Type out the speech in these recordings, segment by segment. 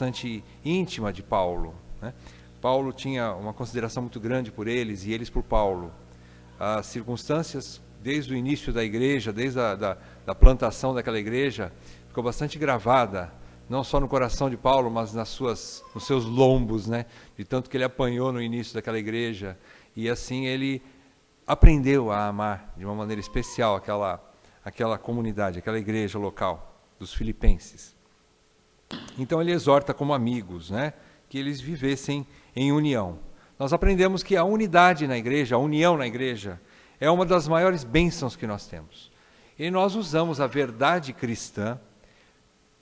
bastante íntima de Paulo, né? Paulo tinha uma consideração muito grande por eles e eles por Paulo. As circunstâncias, desde o início da igreja, desde da plantação daquela igreja, ficou bastante gravada, não só no coração de Paulo, mas nos seus lombos, né? De tanto que ele apanhou no início daquela igreja. E assim ele aprendeu a amar de uma maneira especial aquela comunidade, aquela igreja local dos filipenses. Então ele exorta como amigos, né? Que eles vivessem em união. Nós aprendemos que a unidade na igreja, a união na igreja, é uma das maiores bênçãos que nós temos. E nós usamos a verdade cristã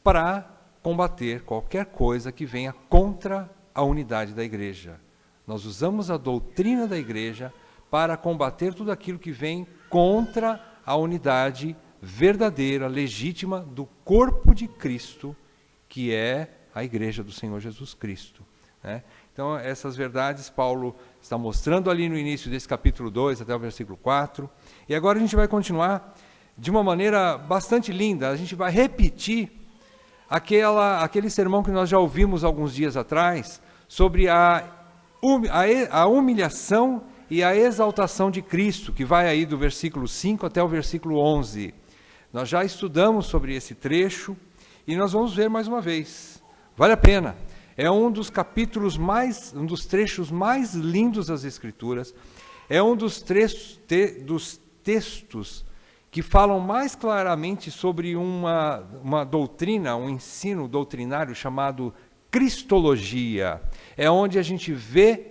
para combater qualquer coisa que venha contra a unidade da igreja. Nós usamos a doutrina da igreja para combater tudo aquilo que vem contra a unidade verdadeira, legítima do corpo de Cristo, que é a igreja do Senhor Jesus Cristo, né? Então, essas verdades Paulo está mostrando ali no início desse capítulo 2 até o versículo 4. E agora a gente vai continuar de uma maneira bastante linda. A gente vai repetir aquele sermão que nós já ouvimos alguns dias atrás, sobre a humilhação e a exaltação de Cristo, que vai aí do versículo 5 até o versículo 11. Nós já estudamos sobre esse trecho e nós vamos ver mais uma vez. Vale a pena. É um dos trechos mais lindos das Escrituras. É um dos textos que falam mais claramente sobre uma doutrina, um ensino doutrinário chamado Cristologia. É onde a gente vê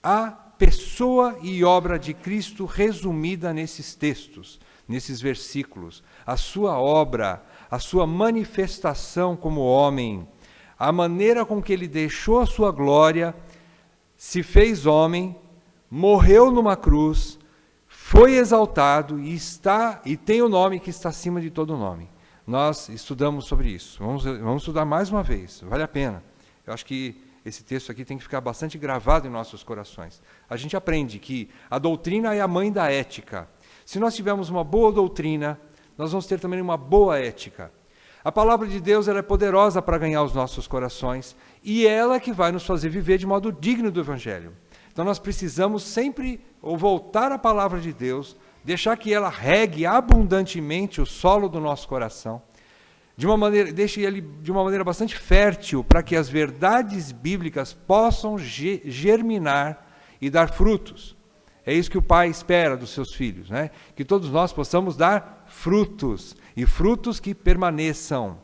a pessoa e obra de Cristo resumida nesses textos, nesses versículos. A sua obra, a sua manifestação como homem, a maneira com que ele deixou a sua glória, se fez homem, morreu numa cruz, foi exaltado e tem o nome que está acima de todo nome. Nós estudamos sobre isso. Vamos estudar mais uma vez, vale a pena. Eu acho que esse texto aqui tem que ficar bastante gravado em nossos corações. A gente aprende que a doutrina é a mãe da ética. Se nós tivermos uma boa doutrina, nós vamos ter também uma boa ética. A palavra de Deus ela é poderosa para ganhar os nossos corações e ela é que vai nos fazer viver de modo digno do Evangelho. Então nós precisamos sempre voltar à palavra de Deus, deixar que ela regue abundantemente o solo do nosso coração, deixe ele de uma maneira bastante fértil para que as verdades bíblicas possam germinar e dar frutos. É isso que o Pai espera dos seus filhos, né? Que todos nós possamos dar frutos, e frutos que permaneçam.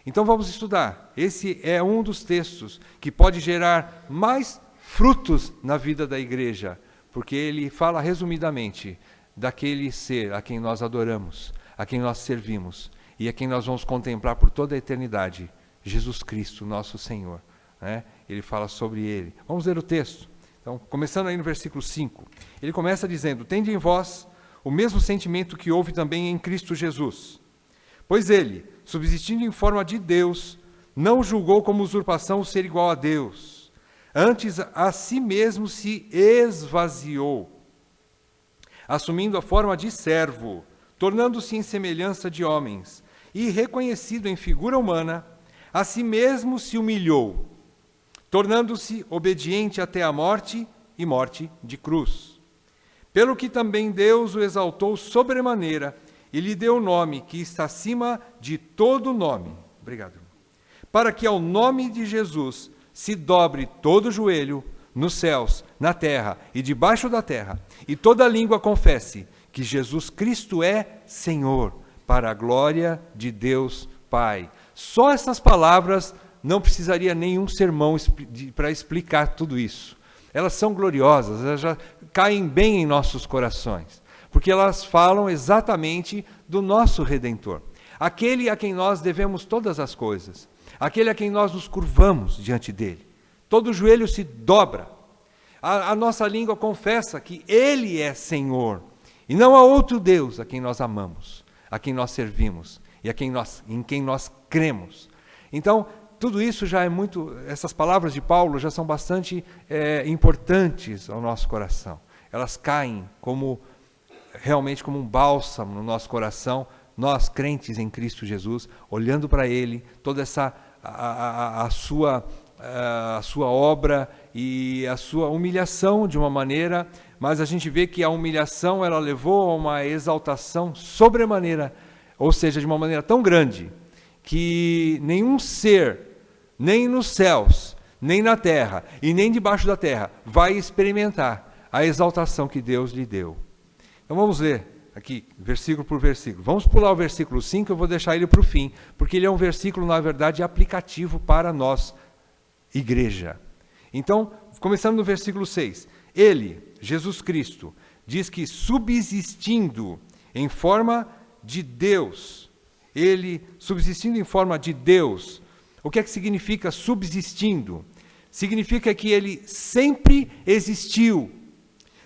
Então vamos estudar. Esse é um dos textos que pode gerar mais frutos na vida da igreja, porque ele fala resumidamente daquele ser a quem nós adoramos, a quem nós servimos, e a quem nós vamos contemplar por toda a eternidade, Jesus Cristo, nosso Senhor, né? Ele fala sobre ele. Vamos ler o texto. Então, começando aí no versículo 5, ele começa dizendo: tende em vós o mesmo sentimento que houve também em Cristo Jesus. Pois ele, subsistindo em forma de Deus, não julgou como usurpação o ser igual a Deus. Antes, a si mesmo se esvaziou, assumindo a forma de servo, tornando-se em semelhança de homens, e reconhecido em figura humana, a si mesmo se humilhou, tornando-se obediente até a morte e morte de cruz. Pelo que também Deus o exaltou sobremaneira e lhe deu o nome que está acima de todo nome. Obrigado. Para que ao nome de Jesus se dobre todo o joelho nos céus, na terra e debaixo da terra, e toda língua confesse que Jesus Cristo é Senhor, para a glória de Deus Pai. Só essas palavras não precisaria nenhum sermão para explicar tudo isso. Elas são gloriosas, elas já caem bem em nossos corações, porque elas falam exatamente do nosso Redentor, aquele a quem nós devemos todas as coisas, aquele a quem nós nos curvamos diante dele. Todo joelho se dobra, a nossa língua confessa que ele é Senhor, e não há outro Deus a quem nós amamos, a quem nós servimos e em quem nós cremos. Então, tudo isso já é muito, essas palavras de Paulo já são bastante importantes ao nosso coração. Elas caem realmente como um bálsamo no nosso coração, nós crentes em Cristo Jesus, olhando para Ele, toda essa a sua obra e a sua humilhação de uma maneira, mas a gente vê que a humilhação ela levou a uma exaltação sobremaneira, ou seja, de uma maneira tão grande, que nenhum ser, nem nos céus, nem na terra, e nem debaixo da terra, vai experimentar a exaltação que Deus lhe deu. Então vamos ler aqui, versículo por versículo. Vamos pular o versículo 5, eu vou deixar ele para o fim, porque ele é um versículo, na verdade, aplicativo para nós, igreja. Então, começando no versículo 6. Ele, Jesus Cristo, diz que subsistindo em forma de Deus, ele subsistindo em forma de Deus, o que é que significa subsistindo? Significa que ele sempre existiu,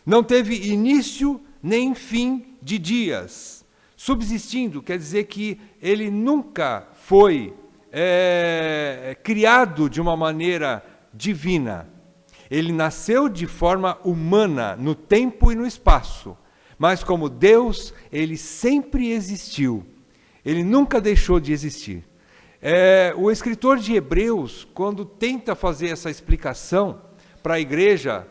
não teve início nem fim de dias. Subsistindo quer dizer que ele nunca foi criado de uma maneira divina. Ele nasceu de forma humana, no tempo e no espaço, mas como Deus, ele sempre existiu. Ele nunca deixou de existir. O escritor de Hebreus, quando tenta fazer essa explicação para a igreja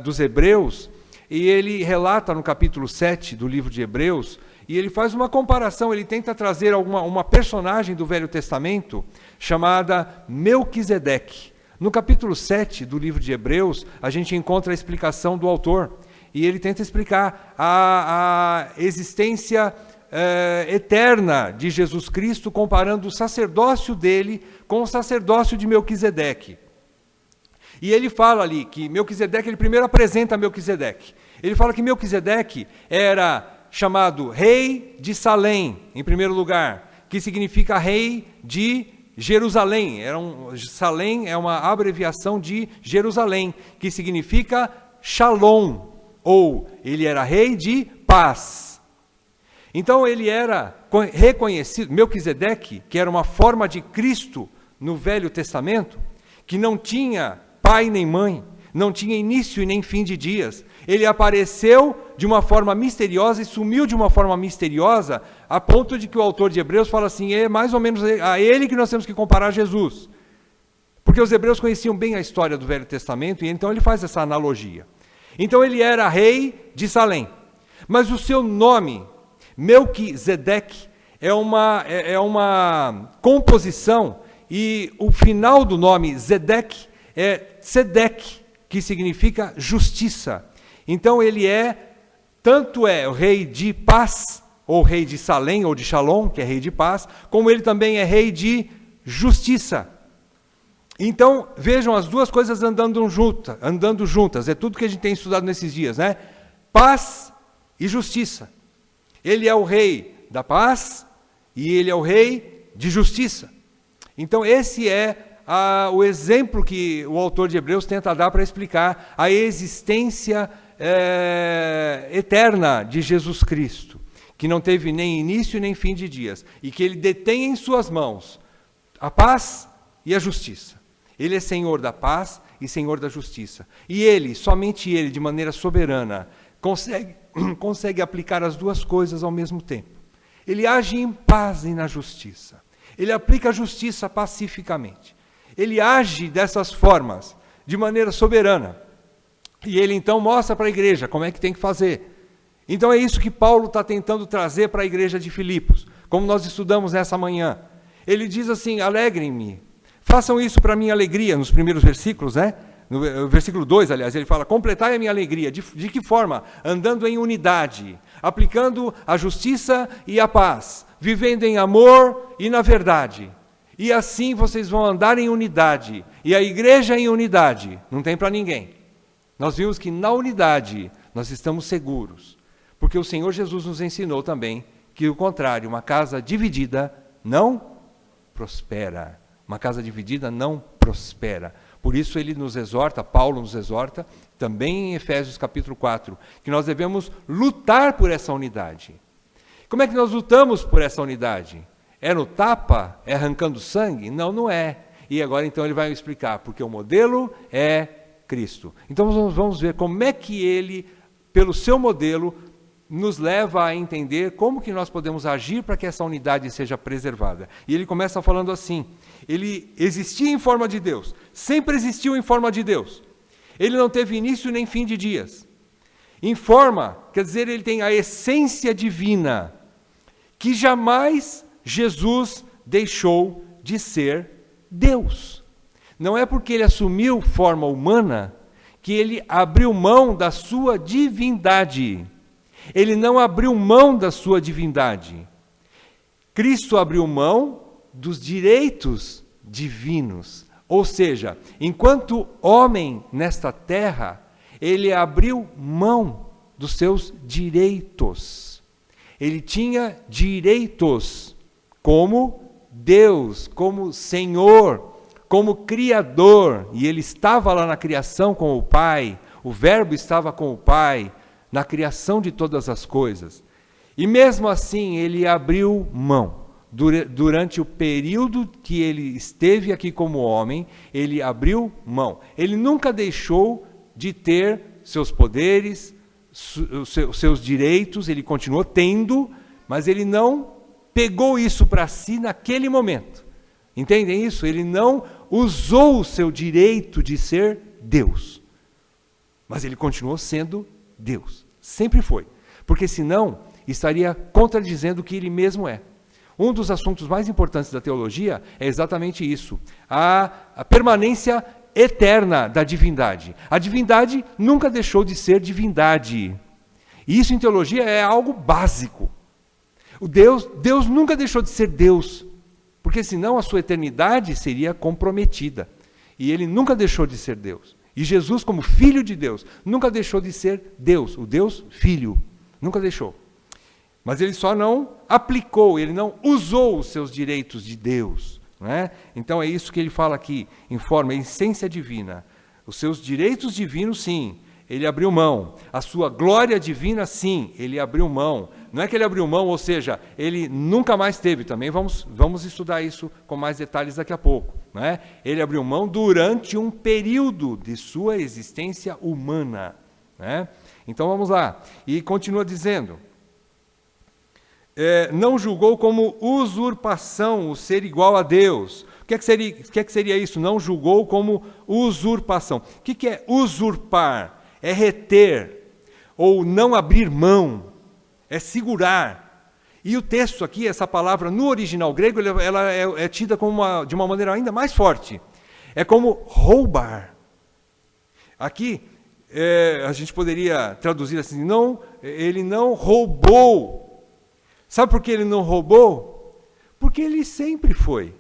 dos Hebreus, e ele relata no capítulo 7 do livro de Hebreus, e ele faz uma comparação, ele tenta trazer uma personagem do Velho Testamento chamada Melquisedeque. No capítulo 7 do livro de Hebreus, a gente encontra a explicação do autor, e ele tenta explicar a existência eterna de Jesus Cristo, comparando o sacerdócio dele com o sacerdócio de Melquisedeque. E ele fala ali que Melquisedeque, ele primeiro apresenta Melquisedeque. Ele fala que Melquisedeque era chamado rei de Salém, em primeiro lugar, que significa rei de Jerusalém. Salém é uma abreviação de Jerusalém, que significa Shalom, ou ele era rei de paz. Então ele era reconhecido, Melquisedeque, que era uma forma de Cristo no Velho Testamento, que não tinha pai nem mãe, não tinha início e nem fim de dias. Ele apareceu de uma forma misteriosa e sumiu de uma forma misteriosa, a ponto de que o autor de Hebreus fala assim, é mais ou menos a ele que nós temos que comparar Jesus. Porque os hebreus conheciam bem a história do Velho Testamento, e então ele faz essa analogia. Então ele era rei de Salém, mas o seu nome, Melquisedeque, é uma composição, e o final do nome Zedeque é Sedeque, que significa justiça. Então ele tanto é o rei de paz, ou rei de Salém, ou de Shalom, que é rei de paz, como ele também é rei de justiça. Então, vejam as duas coisas andando juntas, é tudo que a gente tem estudado nesses dias, né? Paz e justiça. Ele é o rei da paz e ele é o rei de justiça. Então, esse é o exemplo que o autor de Hebreus tenta dar para explicar a existência eterna de Jesus Cristo, que não teve nem início nem fim de dias, e que ele detém em suas mãos a paz e a justiça. Ele é Senhor da paz e Senhor da justiça. E ele, somente ele, de maneira soberana, consegue aplicar as duas coisas ao mesmo tempo. Ele age em paz e na justiça. Ele aplica a justiça pacificamente. Ele age dessas formas, de maneira soberana. E ele então mostra para a igreja como é que tem que fazer. Então é isso que Paulo está tentando trazer para a igreja de Filipos, como nós estudamos nessa manhã. Ele diz assim, alegrem-me, façam isso para a minha alegria, nos primeiros versículos, né? No versículo 2, aliás, ele fala, completai a minha alegria. De que forma? Andando em unidade, aplicando a justiça e a paz, vivendo em amor e na verdade. E assim vocês vão andar em unidade. E a igreja em unidade, não tem para ninguém. Nós vimos que na unidade nós estamos seguros. Porque o Senhor Jesus nos ensinou também que o contrário, uma casa dividida não prospera. Uma casa dividida não prospera. Por isso ele nos exorta, Paulo nos exorta, também em Efésios capítulo 4, que nós devemos lutar por essa unidade. Como é que nós lutamos por essa unidade? É no tapa? É arrancando sangue? Não, não é. E agora então ele vai explicar, porque o modelo é Cristo. Então vamos ver como é que ele, pelo seu modelo, nos leva a entender como que nós podemos agir para que essa unidade seja preservada. E ele começa falando assim: ele existia em forma de Deus, sempre existiu em forma de Deus. Ele não teve início nem fim de dias. Em forma, quer dizer, ele tem a essência divina, que jamais Jesus deixou de ser Deus. Não é porque ele assumiu forma humana que ele abriu mão da sua divindade. Ele não abriu mão da sua divindade. Cristo abriu mão dos direitos divinos. Ou seja, enquanto homem nesta terra, ele abriu mão dos seus direitos. Ele tinha direitos como Deus, como Senhor, como Criador. E ele estava lá na criação com o Pai, o Verbo estava com o Pai, na criação de todas as coisas. E mesmo assim, ele abriu mão. Durante o período que ele esteve aqui como homem, ele abriu mão. Ele nunca deixou de ter seus poderes, os seus direitos, ele continuou tendo, mas ele não pegou isso para si naquele momento. Entendem isso? Ele não usou o seu direito de ser Deus. Mas ele continuou sendo Deus. Sempre foi. Porque senão estaria contradizendo o que ele mesmo é. Um dos assuntos mais importantes da teologia é exatamente isso. A permanência eterna da divindade. A divindade nunca deixou de ser divindade. E isso em teologia é algo básico. Deus nunca deixou de ser Deus, porque senão a sua eternidade seria comprometida. E ele nunca deixou de ser Deus. E Jesus, como Filho de Deus, nunca deixou de ser Deus, o Deus Filho. Nunca deixou. Mas ele só não aplicou, ele não usou os seus direitos de Deus. Não é? Então é isso que ele fala aqui, em forma, essência divina. Os seus direitos divinos, sim, ele abriu mão. A sua glória divina, sim, ele abriu mão. Não é que ele abriu mão, ou seja, ele nunca mais teve. Também vamos estudar isso com mais detalhes daqui a pouco. Não é? Ele abriu mão durante um período de sua existência humana. Não é? Então vamos lá. E continua dizendo: não julgou como usurpação o ser igual a Deus. O que é que seria isso? Não julgou como usurpação. O que é usurpar? É reter, ou não abrir mão, é segurar. E o texto aqui, essa palavra no original grego, ela é tida como de uma maneira ainda mais forte. É como roubar. Aqui, a gente poderia traduzir assim: não, ele não roubou. Sabe por que ele não roubou? Porque ele sempre foi.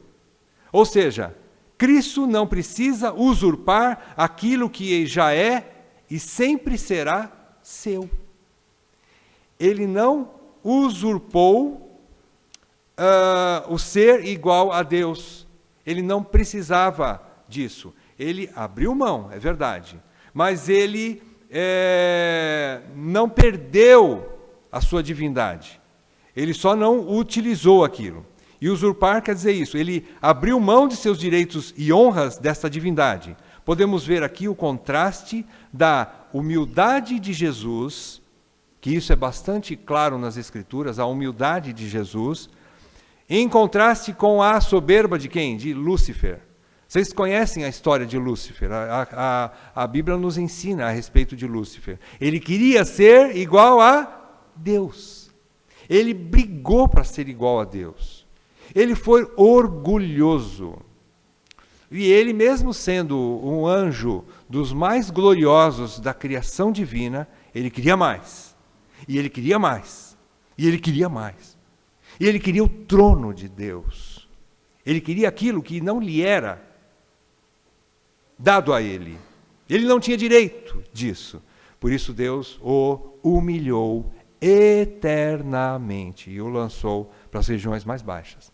Ou seja, Cristo não precisa usurpar aquilo que já é e sempre será seu. Ele não usurpou o ser igual a Deus. Ele não precisava disso. Ele abriu mão, é verdade. Mas ele não perdeu a sua divindade. Ele só não utilizou aquilo. E usurpar quer dizer isso. Ele abriu mão de seus direitos e honras desta divindade. Podemos ver aqui o contraste da humildade de Jesus, que isso é bastante claro nas Escrituras, a humildade de Jesus, em contraste com a soberba de quem? De Lúcifer. Vocês conhecem a história de Lúcifer. A Bíblia nos ensina a respeito de Lúcifer. Ele queria ser igual a Deus. Ele brigou para ser igual a Deus. Ele foi orgulhoso. E ele, mesmo sendo um anjo dos mais gloriosos da criação divina, ele queria mais. E ele queria mais. E ele queria mais. E ele queria o trono de Deus. Ele queria aquilo que não lhe era dado a ele. Ele não tinha direito disso. Por isso Deus o humilhou eternamente e o lançou para as regiões mais baixas.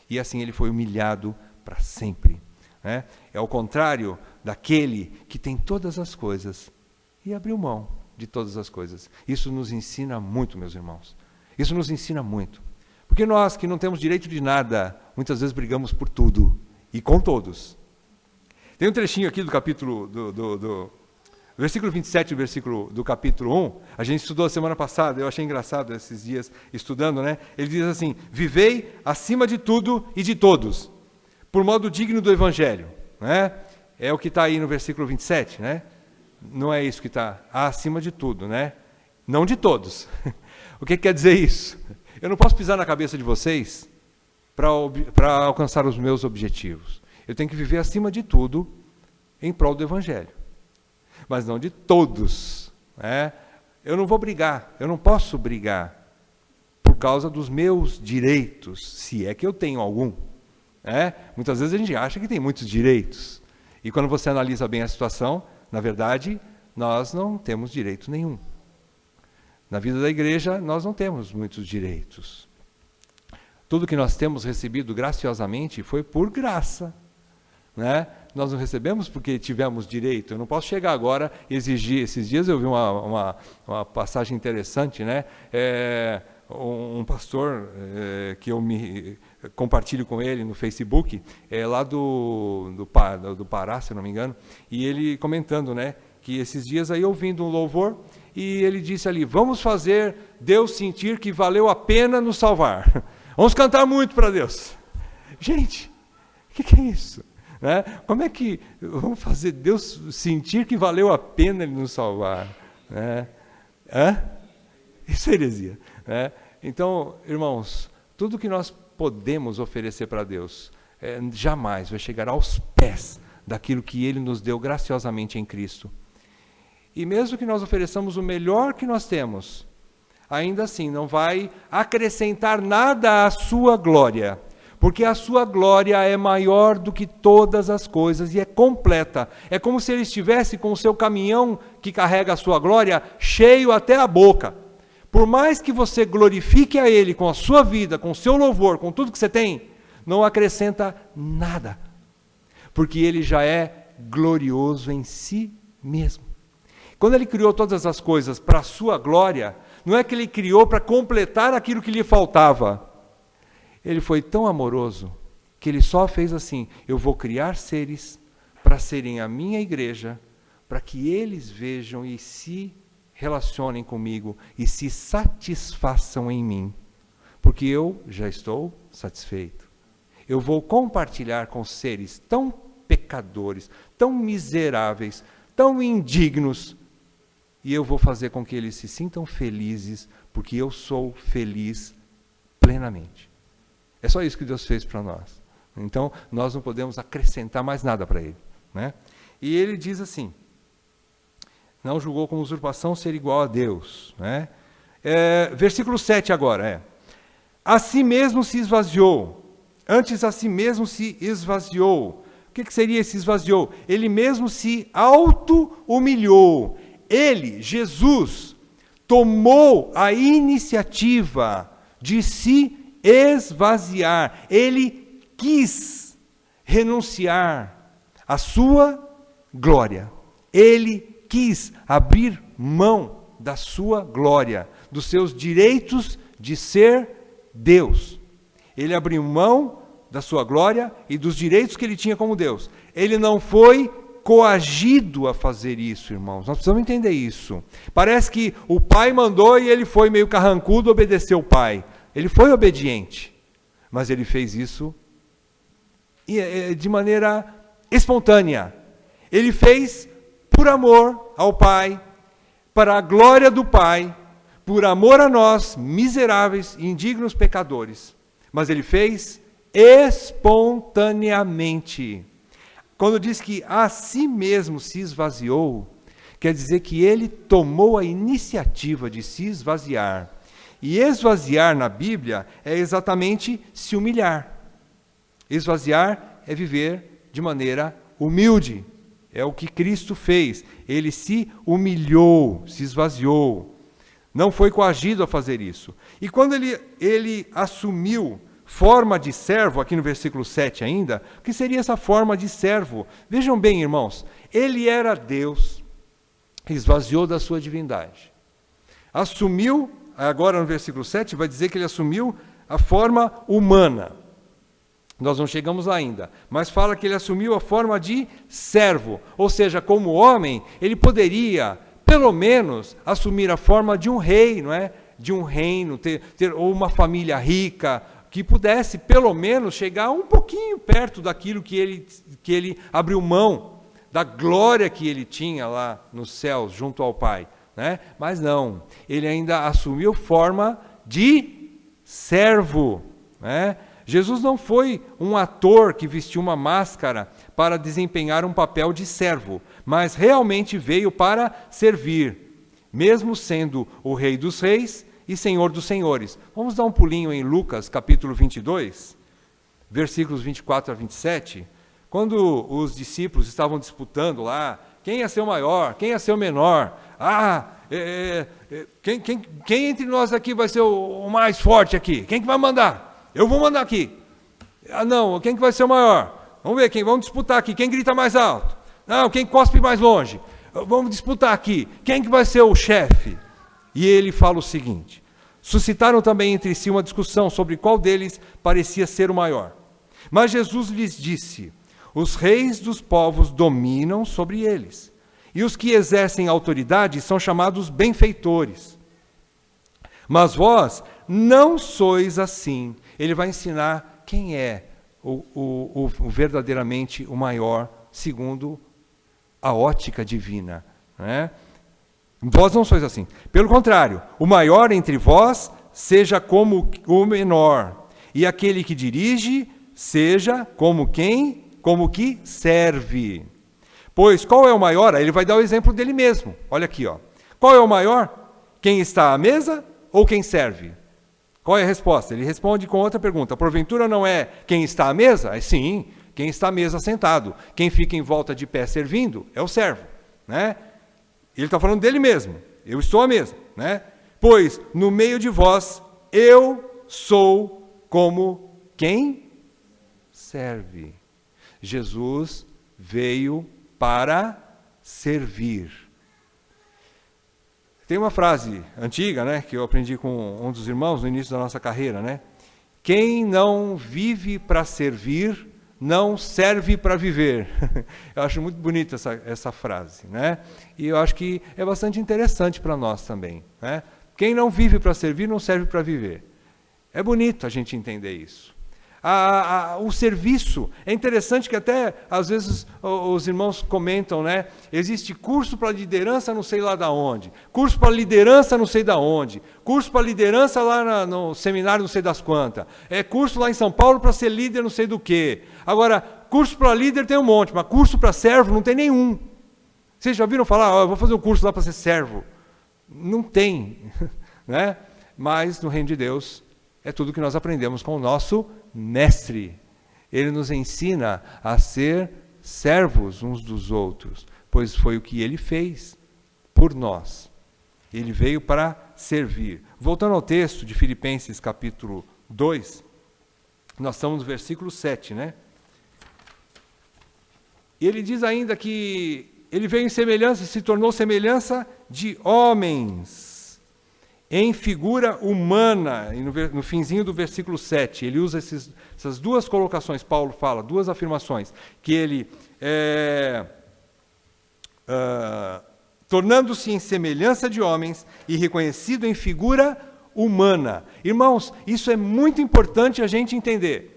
E assim ele foi humilhado para sempre. É ao contrário daquele que tem todas as coisas e abriu mão de todas as coisas. Isso nos ensina muito, meus irmãos. Isso nos ensina muito. Porque nós que não temos direito de nada, muitas vezes brigamos por tudo e com todos. Tem um trechinho aqui do capítulo do Versículo 27 do capítulo 1, a gente estudou semana passada, eu achei engraçado esses dias estudando, né? Ele diz assim: vivei acima de tudo e de todos, por modo digno do Evangelho, né? É o que está aí no versículo 27, né? Não é isso que está, acima de tudo, né? Não de todos. O que quer dizer isso? Eu não posso pisar na cabeça de vocês para alcançar os meus objetivos. Eu tenho que viver acima de tudo em prol do Evangelho, mas não de todos, né? Eu não vou brigar, eu não posso brigar por causa dos meus direitos, se é que eu tenho algum, né? Muitas vezes a gente acha que tem muitos direitos, e quando você analisa bem a situação, na verdade, nós não temos direito nenhum. Na vida da igreja, nós não temos muitos direitos. Tudo que nós temos recebido graciosamente foi por graça, né? Nós não recebemos porque tivemos direito. Eu não posso chegar agora e exigir. Esses dias eu vi uma passagem interessante, né? Um pastor que eu me compartilho com ele no Facebook, lá do Pará, se eu não me engano, e ele comentando, né, que esses dias aí ouvindo um louvor, e ele disse ali: vamos fazer Deus sentir que valeu a pena nos salvar. Vamos cantar muito para Deus. Gente, o que é isso? Né? Como é que vamos fazer Deus sentir que valeu a pena Ele nos salvar? Né? Isso é heresia. Né? Então, irmãos, tudo que nós podemos oferecer para Deus jamais vai chegar aos pés daquilo que Ele nos deu graciosamente em Cristo. E mesmo que nós ofereçamos o melhor que nós temos, ainda assim não vai acrescentar nada à sua glória, porque a sua glória é maior do que todas as coisas e é completa. É como se Ele estivesse com o seu caminhão que carrega a sua glória cheio até a boca. Por mais que você glorifique a Ele com a sua vida, com o seu louvor, com tudo que você tem, não acrescenta nada, porque Ele já é glorioso em si mesmo. Quando Ele criou todas as coisas para a sua glória, não é que Ele criou para completar aquilo que lhe faltava. Ele foi tão amoroso que Ele só fez assim: eu vou criar seres para serem a minha igreja, para que eles vejam e se relacionem comigo e se satisfaçam em mim, porque eu já estou satisfeito. Eu vou compartilhar com seres tão pecadores, tão miseráveis, tão indignos, e eu vou fazer com que eles se sintam felizes, porque eu sou feliz plenamente. É só isso que Deus fez para nós. Então, nós não podemos acrescentar mais nada para Ele, né? E Ele diz assim: não julgou como usurpação ser igual a Deus, né? Versículo 7 agora, a si mesmo se esvaziou, antes a si mesmo se esvaziou. O que seria esse esvaziou? Ele mesmo se auto-humilhou. Ele, Jesus, tomou a iniciativa de se esvaziar. Ele quis renunciar à sua glória. Ele quis abrir mão da sua glória, dos seus direitos de ser Deus. Ele abriu mão da sua glória e dos direitos que ele tinha como Deus. Ele não foi coagido a fazer isso, irmãos. Nós precisamos entender isso. Parece que o pai mandou e ele foi meio carrancudo, obedeceu o pai. Ele foi obediente, mas ele fez isso de maneira espontânea. Ele fez por amor ao Pai, para a glória do Pai, por amor a nós, miseráveis e indignos pecadores. Mas ele fez espontaneamente. Quando diz que a si mesmo se esvaziou, quer dizer que ele tomou a iniciativa de se esvaziar. E esvaziar na Bíblia é exatamente se humilhar. Esvaziar é viver de maneira humilde. É o que Cristo fez. Ele se humilhou, se esvaziou. Não foi coagido a fazer isso. E quando ele assumiu forma de servo, aqui no versículo 7 ainda, o que seria essa forma de servo? Vejam bem, irmãos, ele era Deus, esvaziou da sua divindade. Assumiu, agora no versículo 7, vai dizer que ele assumiu a forma humana. Nós não chegamos lá ainda, mas fala que ele assumiu a forma de servo, ou seja, como homem, ele poderia, pelo menos, assumir a forma de um rei, não é? De um reino, ter ou uma família rica, que pudesse, pelo menos, chegar um pouquinho perto daquilo que ele abriu mão, da glória que ele tinha lá nos céus, junto ao Pai, né? Mas não, ele ainda assumiu forma de servo, né? Jesus não foi um ator que vestiu uma máscara para desempenhar um papel de servo, mas realmente veio para servir, mesmo sendo o Rei dos Reis e Senhor dos Senhores. Vamos dar um pulinho em Lucas, capítulo 22, versículos 24 a 27. Quando os discípulos estavam disputando lá, quem ia ser o maior, quem ia ser o menor. Quem entre nós aqui vai ser o mais forte aqui? Quem que vai mandar? Eu vou mandar aqui. Não, quem que vai ser o maior? Vamos ver, vamos disputar aqui. Quem grita mais alto? Não, quem cospe mais longe? Vamos disputar aqui. Quem que vai ser o chefe? E ele fala o seguinte: suscitaram também entre si uma discussão sobre qual deles parecia ser o maior. Mas Jesus lhes disse: os reis dos povos dominam sobre eles, e os que exercem autoridade são chamados benfeitores. Mas vós não sois assim. Ele vai ensinar quem é o verdadeiramente o maior, segundo a ótica divina, né? Vós não sois assim. Pelo contrário, o maior entre vós seja como o menor, e aquele que dirige seja como quem? Como que serve. Pois qual é o maior? Ele vai dar o exemplo dele mesmo. Olha aqui, ó. Qual é o maior? Quem está à mesa ou quem serve? Qual é a resposta? Ele responde com outra pergunta. Porventura não é quem está à mesa? É sim, quem está à mesa sentado. Quem fica em volta de pé servindo é o servo, né? Ele está falando dele mesmo. Eu estou à mesa, né? Pois no meio de vós eu sou como quem serve. Jesus veio para servir. Tem uma frase antiga, né, que eu aprendi com um dos irmãos no início da nossa carreira, né? Quem não vive para servir, não serve para viver. Eu acho muito bonita essa frase, né? E eu acho que é bastante interessante para nós também, né? Quem não vive para servir, não serve para viver. É bonito a gente entender isso. O serviço, é interessante que até, às vezes, os irmãos comentam, né? Existe curso para liderança não sei lá da onde, curso para liderança não sei da onde, curso para liderança lá no seminário não sei das quantas, curso lá em São Paulo para ser líder não sei do quê. Agora, curso para líder tem um monte, mas curso para servo não tem nenhum. Vocês já viram falar, eu vou fazer um curso lá para ser servo? Não tem, né? Mas no reino de Deus é tudo que nós aprendemos com o nosso mestre. Ele nos ensina a ser servos uns dos outros, pois foi o que ele fez por nós. Ele veio para servir. Voltando ao texto de Filipenses capítulo 2, nós estamos no versículo 7, né? E ele diz ainda que ele veio em semelhança, se tornou semelhança de homens, em figura humana, e no finzinho do versículo 7, ele usa essas duas colocações, Paulo fala, duas afirmações, que ele, tornando-se em semelhança de homens e reconhecido em figura humana. Irmãos, isso é muito importante a gente entender.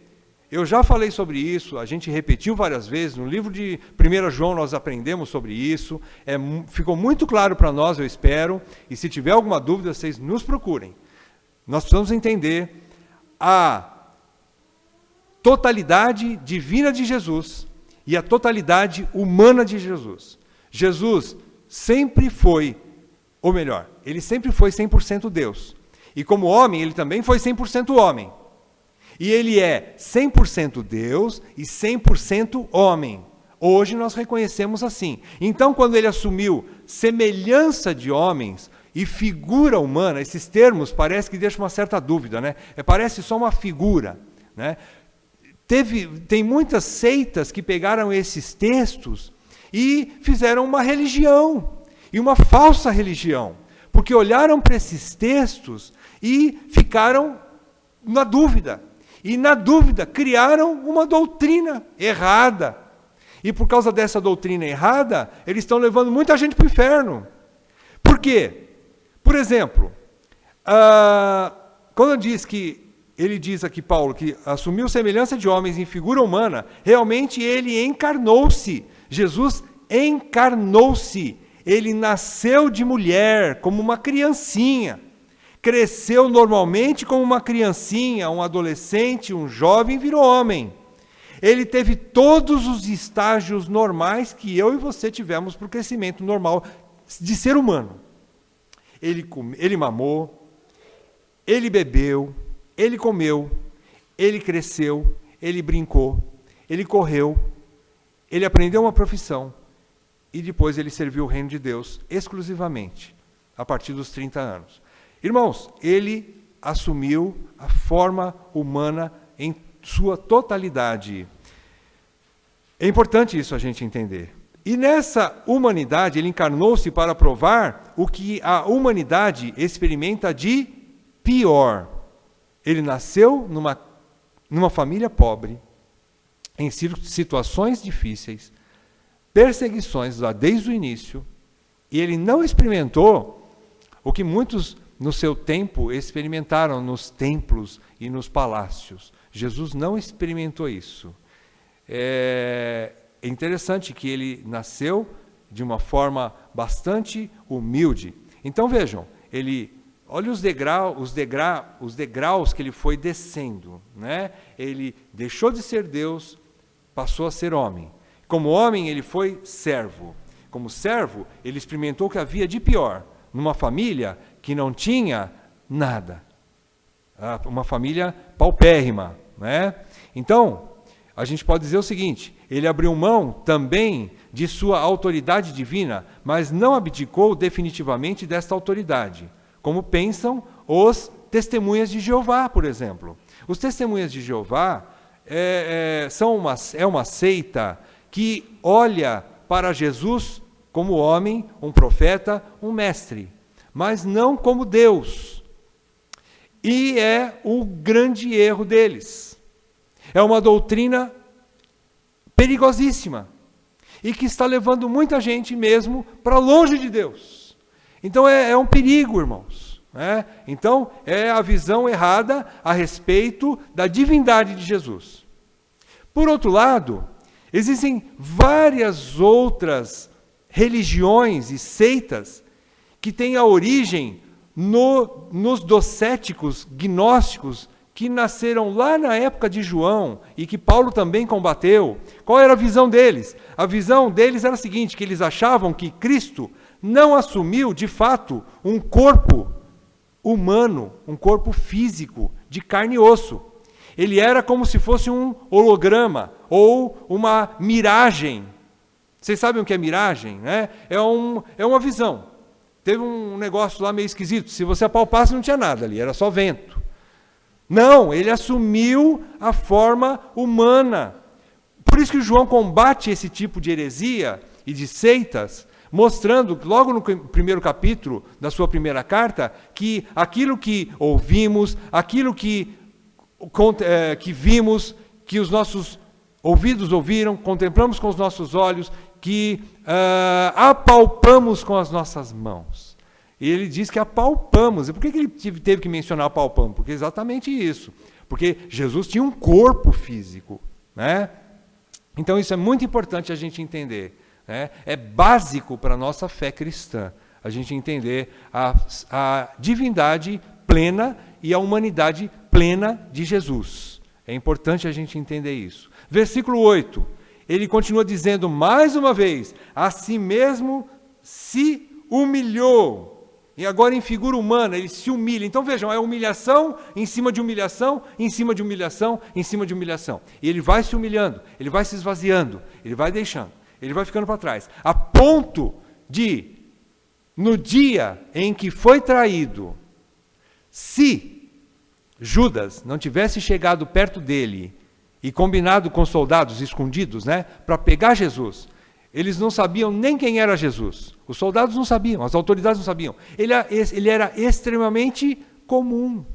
Eu já falei sobre isso, a gente repetiu várias vezes, no livro de 1 João nós aprendemos sobre isso, ficou muito claro para nós, eu espero, e se tiver alguma dúvida, vocês nos procurem. Nós precisamos entender a totalidade divina de Jesus e a totalidade humana de Jesus. Jesus sempre foi, ou melhor, ele sempre foi 100% Deus. E como homem, ele também foi 100% homem. E ele é 100% Deus e 100% homem. Hoje nós reconhecemos assim. Então, quando ele assumiu semelhança de homens e figura humana, esses termos parece que deixam uma certa dúvida, né? Parece só uma figura, né? Tem muitas seitas que pegaram esses textos e fizeram uma religião, e uma falsa religião, porque olharam para esses textos e ficaram na dúvida. E, na dúvida, criaram uma doutrina errada. E por causa dessa doutrina errada, eles estão levando muita gente para o inferno. Por quê? Por exemplo, quando ele diz aqui, Paulo, que assumiu semelhança de homens em figura humana, realmente ele encarnou-se. Jesus encarnou-se. Ele nasceu de mulher, como uma criancinha. Cresceu normalmente como uma criancinha, um adolescente, um jovem, virou homem. Ele teve todos os estágios normais que eu e você tivemos para o crescimento normal de ser humano. Ele mamou, ele bebeu, ele comeu, ele cresceu, ele brincou, ele correu, ele aprendeu uma profissão e depois ele serviu o reino de Deus exclusivamente, a partir dos 30 anos. Irmãos, ele assumiu a forma humana em sua totalidade. É importante isso a gente entender. E nessa humanidade, ele encarnou-se para provar o que a humanidade experimenta de pior. Ele nasceu numa família pobre, em situações difíceis, perseguições lá desde o início, e ele não experimentou o que muitos no seu tempo experimentaram nos templos e nos palácios. Jesus não experimentou isso. É interessante que ele nasceu de uma forma bastante humilde. Então vejam, olha os degraus que ele foi descendo, né? Ele deixou de ser Deus, passou a ser homem. Como homem, ele foi servo. Como servo, ele experimentou o que havia de pior, numa família que não tinha nada. Uma família paupérrima, né? Então, a gente pode dizer o seguinte: ele abriu mão também de sua autoridade divina, mas não abdicou definitivamente desta autoridade, como pensam os testemunhas de Jeová, por exemplo. Os testemunhas de Jeová é uma seita que olha para Jesus como homem, um profeta, um mestre, mas não como Deus. E é o grande erro deles. É uma doutrina perigosíssima e que está levando muita gente mesmo para longe de Deus. Então é um perigo, irmãos. Né? Então é a visão errada a respeito da divindade de Jesus. Por outro lado, existem várias outras religiões e seitas que têm a origem nos docéticos gnósticos que nasceram lá na época de João e que Paulo também combateu. Qual era a visão deles? A visão deles era a seguinte, que eles achavam que Cristo não assumiu, de fato, um corpo humano, um corpo físico, de carne e osso. Ele era como se fosse um holograma ou uma miragem. Vocês sabem o que é miragem, né? É uma visão. Teve um negócio lá meio esquisito. Se você apalpasse, não tinha nada ali, era só vento. Não, ele assumiu a forma humana. Por isso que João combate esse tipo de heresia e de seitas, mostrando, logo no primeiro capítulo da sua primeira carta, que aquilo que ouvimos, aquilo que vimos, que os nossos ouvidos ouviram, contemplamos com os nossos olhos, que apalpamos com as nossas mãos. E ele diz que apalpamos. E por que ele teve que mencionar apalpamos? Porque é exatamente isso. Porque Jesus tinha um corpo físico. Né? Então isso é muito importante a gente entender. Né? É básico para a nossa fé cristã, a gente entender a divindade plena e a humanidade plena de Jesus. É importante a gente entender isso. Versículo 8, ele continua dizendo mais uma vez, a si mesmo se humilhou. E agora em figura humana, ele se humilha. Então vejam, é humilhação em cima de humilhação, em cima de humilhação, em cima de humilhação. E ele vai se humilhando, ele vai se esvaziando, ele vai deixando, ele vai ficando para trás. A ponto de, no dia em que foi traído, se Judas não tivesse chegado perto dele e combinado com soldados escondidos, né, para pegar Jesus, eles não sabiam nem quem era Jesus. Os soldados não sabiam, as autoridades não sabiam. Ele era extremamente comum.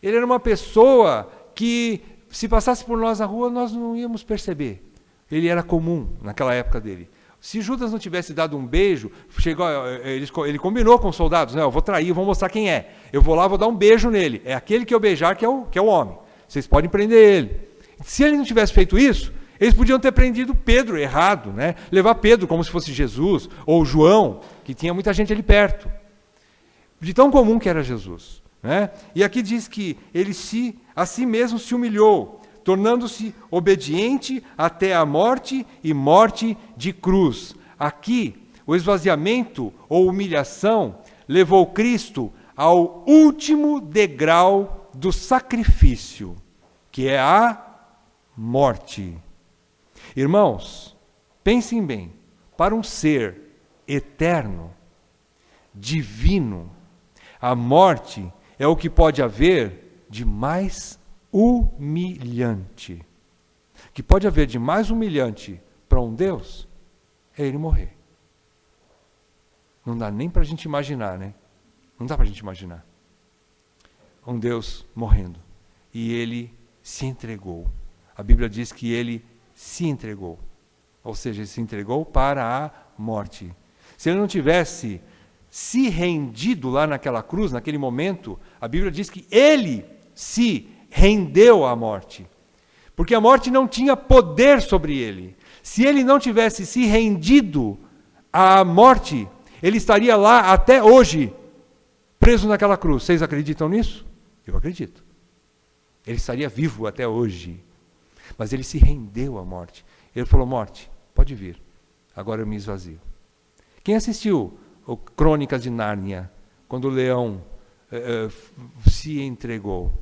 Ele era uma pessoa que se passasse por nós na rua, nós não íamos perceber. Ele era comum naquela época dele. Se Judas não tivesse dado um beijo, ele combinou com os soldados, eu vou trair, vou mostrar quem é. Eu vou lá, vou dar um beijo nele. É aquele que eu beijar que é o homem. Vocês podem prender ele. Se ele não tivesse feito isso, eles podiam ter prendido Pedro errado, né? Levar Pedro como se fosse Jesus, ou João, que tinha muita gente ali perto. De tão comum que era Jesus. Né? E aqui diz que ele a si mesmo se humilhou, tornando-se obediente até a morte e morte de cruz. Aqui, o esvaziamento ou humilhação levou Cristo ao último degrau do sacrifício, que é a morte. Irmãos, pensem bem, para um ser eterno, divino, a morte é o que pode haver de mais humilhante. O que pode haver de mais humilhante para um Deus é ele morrer. Não dá nem para a gente imaginar, né? Não dá para a gente imaginar. Um Deus morrendo. E ele se entregou. A Bíblia diz que ele se entregou. Ou seja, ele se entregou para a morte. Se ele não tivesse se rendido lá naquela cruz, naquele momento, a Bíblia diz que ele se rendeu à morte. Porque a morte não tinha poder sobre ele. Se ele não tivesse se rendido à morte, ele estaria lá até hoje, preso naquela cruz. Vocês acreditam nisso? Eu acredito. Ele estaria vivo até hoje. Mas ele se rendeu à morte. Ele falou, morte, pode vir. Agora eu me esvazio. Quem assistiu o Crônicas de Nárnia, quando o leão se entregou?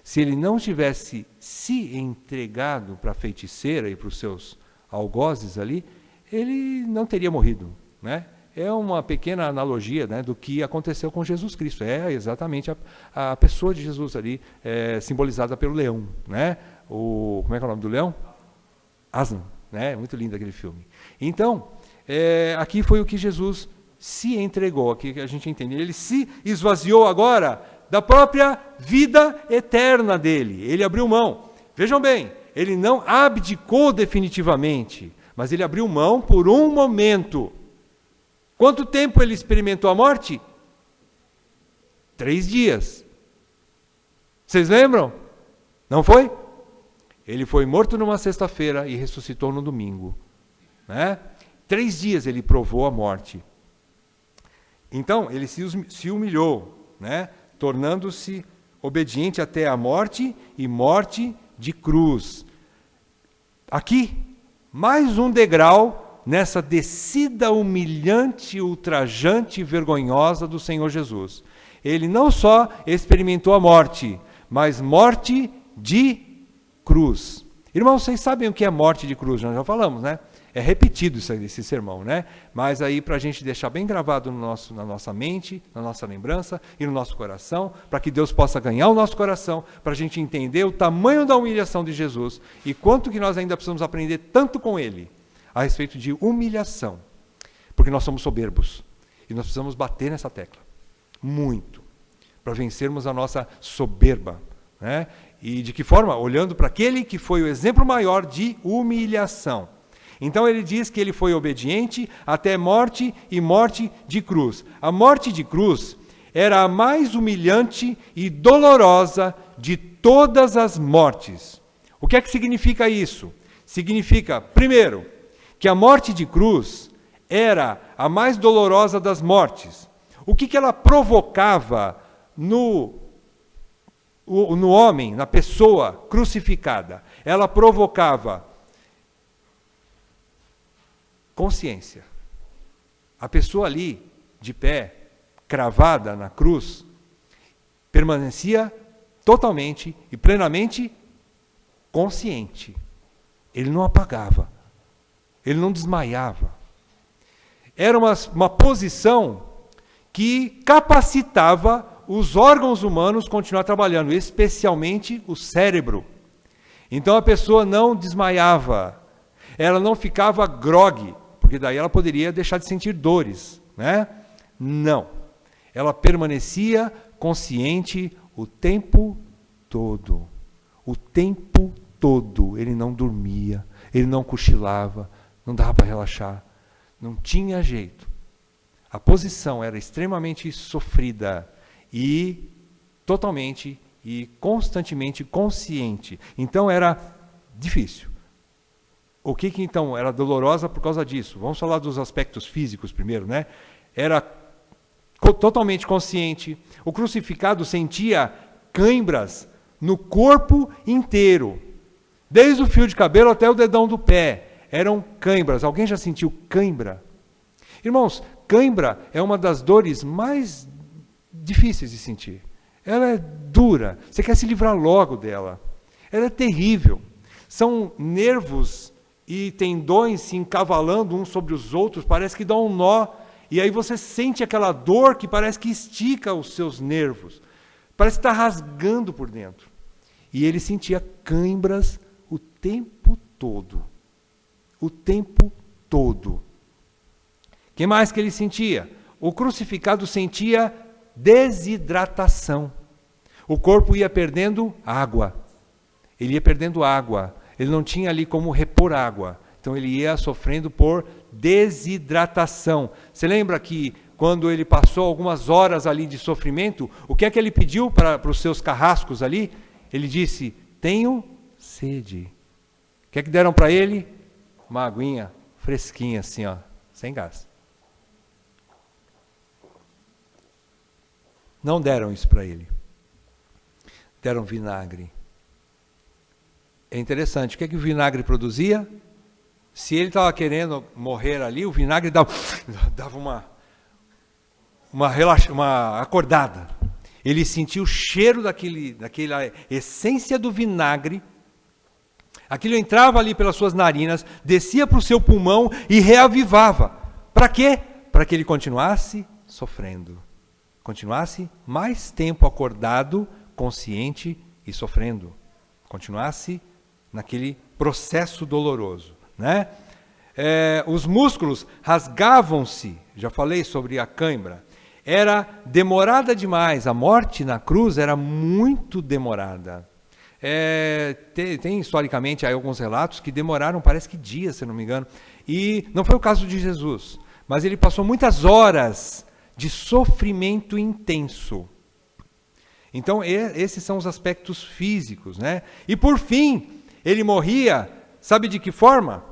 Se ele não tivesse se entregado para a feiticeira e para os seus algozes ali, ele não teria morrido, né? É uma pequena analogia, né, do que aconteceu com Jesus Cristo. É exatamente a pessoa de Jesus ali, simbolizada pelo leão, né? Como é que é o nome do leão? Aslan, né? Muito lindo aquele filme. Então, aqui foi o que Jesus se entregou, aqui que a gente entende. Ele se esvaziou agora da própria vida eterna dele. Ele abriu mão. Vejam bem, ele não abdicou definitivamente, mas ele abriu mão por um momento. Quanto tempo ele experimentou a morte? 3 dias. Vocês lembram? Não foi? Ele foi morto numa sexta-feira e ressuscitou no domingo. Né? 3 dias ele provou a morte. Então, ele se humilhou, né? Tornando-se obediente até a morte e morte de cruz. Aqui, mais um degrau nessa descida humilhante, ultrajante e vergonhosa do Senhor Jesus. Ele não só experimentou a morte, mas morte de cruz. Irmãos, vocês sabem o que é morte de cruz? Nós já falamos, né? É repetido esse sermão, né? Mas aí para a gente deixar bem gravado na nossa mente, na nossa lembrança e no nosso coração, para que Deus possa ganhar o nosso coração, para a gente entender o tamanho da humilhação de Jesus e quanto que nós ainda precisamos aprender tanto com Ele a respeito de humilhação, porque nós somos soberbos e nós precisamos bater nessa tecla, muito, para vencermos a nossa soberba, né? E de que forma? Olhando para aquele que foi o exemplo maior de humilhação. Então ele diz que ele foi obediente até morte e morte de cruz. A morte de cruz era a mais humilhante e dolorosa de todas as mortes. O que é que significa isso? Significa, primeiro, que a morte de cruz era a mais dolorosa das mortes. O que ela provocava no homem, na pessoa crucificada? Ela provocava consciência. A pessoa ali, de pé, cravada na cruz, permanecia totalmente e plenamente consciente. Ele não apagava. Ele não desmaiava. Era uma posição que capacitava os órgãos humanos a continuar trabalhando, especialmente o cérebro. Então a pessoa não desmaiava. Ela não ficava grogue, porque daí ela poderia deixar de sentir dores, né? Não. Ela permanecia consciente o tempo todo. O tempo todo ele não dormia, ele não cochilava, não dava para relaxar, não tinha jeito. A posição era extremamente sofrida e totalmente e constantemente consciente. Então era difícil. O que então era dolorosa por causa disso? Vamos falar dos aspectos físicos primeiro, né? Era totalmente consciente. O crucificado sentia cãibras no corpo inteiro, desde o fio de cabelo até o dedão do pé. Eram cãibras. Alguém já sentiu cãibra? Irmãos, cãibra é uma das dores mais difíceis de sentir. Ela é dura. Você quer se livrar logo dela. Ela é terrível. São nervos e tendões se encavalando uns sobre os outros, parece que dá um nó. E aí você sente aquela dor que parece que estica os seus nervos. Parece que está rasgando por dentro. E ele sentia cãibras o tempo todo. O tempo todo. O que mais que ele sentia? O crucificado sentia desidratação. O corpo ia perdendo água. Ele ia perdendo água. Ele não tinha ali como repor água. Então ele ia sofrendo por desidratação. Você lembra que quando ele passou algumas horas ali de sofrimento, o que é que ele pediu para os seus carrascos ali? Ele disse, tenho sede. O que é que deram para ele? Uma aguinha fresquinha assim, ó, sem gás. Não deram isso para ele. Deram vinagre. É interessante, o que é que o vinagre produzia? Se ele estava querendo morrer ali, o vinagre dava uma acordada. Ele sentia o cheiro daquela essência do vinagre. Aquilo entrava ali pelas suas narinas, descia para o seu pulmão e reavivava. Para quê? Para que ele continuasse sofrendo. Continuasse mais tempo acordado, consciente e sofrendo. Continuasse naquele processo doloroso, né? Os músculos rasgavam-se, já falei sobre a cãibra, era demorada demais, a morte na cruz era muito demorada. Tem historicamente aí alguns relatos que demoraram, parece que dias, se não me engano, e não foi o caso de Jesus, mas ele passou muitas horas de sofrimento intenso. Então esses são os aspectos físicos, né? E por fim, ele morria, sabe de que forma?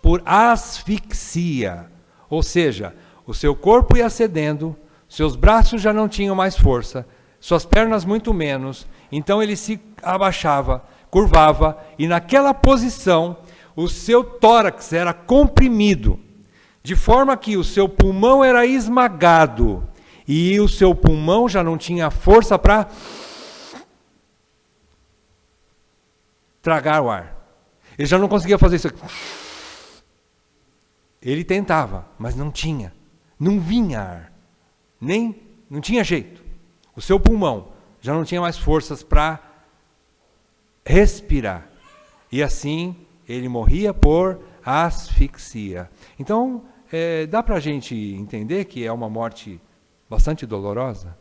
Por asfixia. Ou seja, o seu corpo ia cedendo, seus braços já não tinham mais força, suas pernas muito menos, então ele se abaixava, curvava, e naquela posição, o seu tórax era comprimido, de forma que o seu pulmão era esmagado, e o seu pulmão já não tinha força para tragar o ar. Ele já não conseguia fazer isso. Ele tentava, mas não tinha. Não vinha ar. Não tinha jeito. O seu pulmão já não tinha mais forças para respirar. E assim, ele morria por asfixia. Então, dá para a gente entender que é uma morte bastante dolorosa?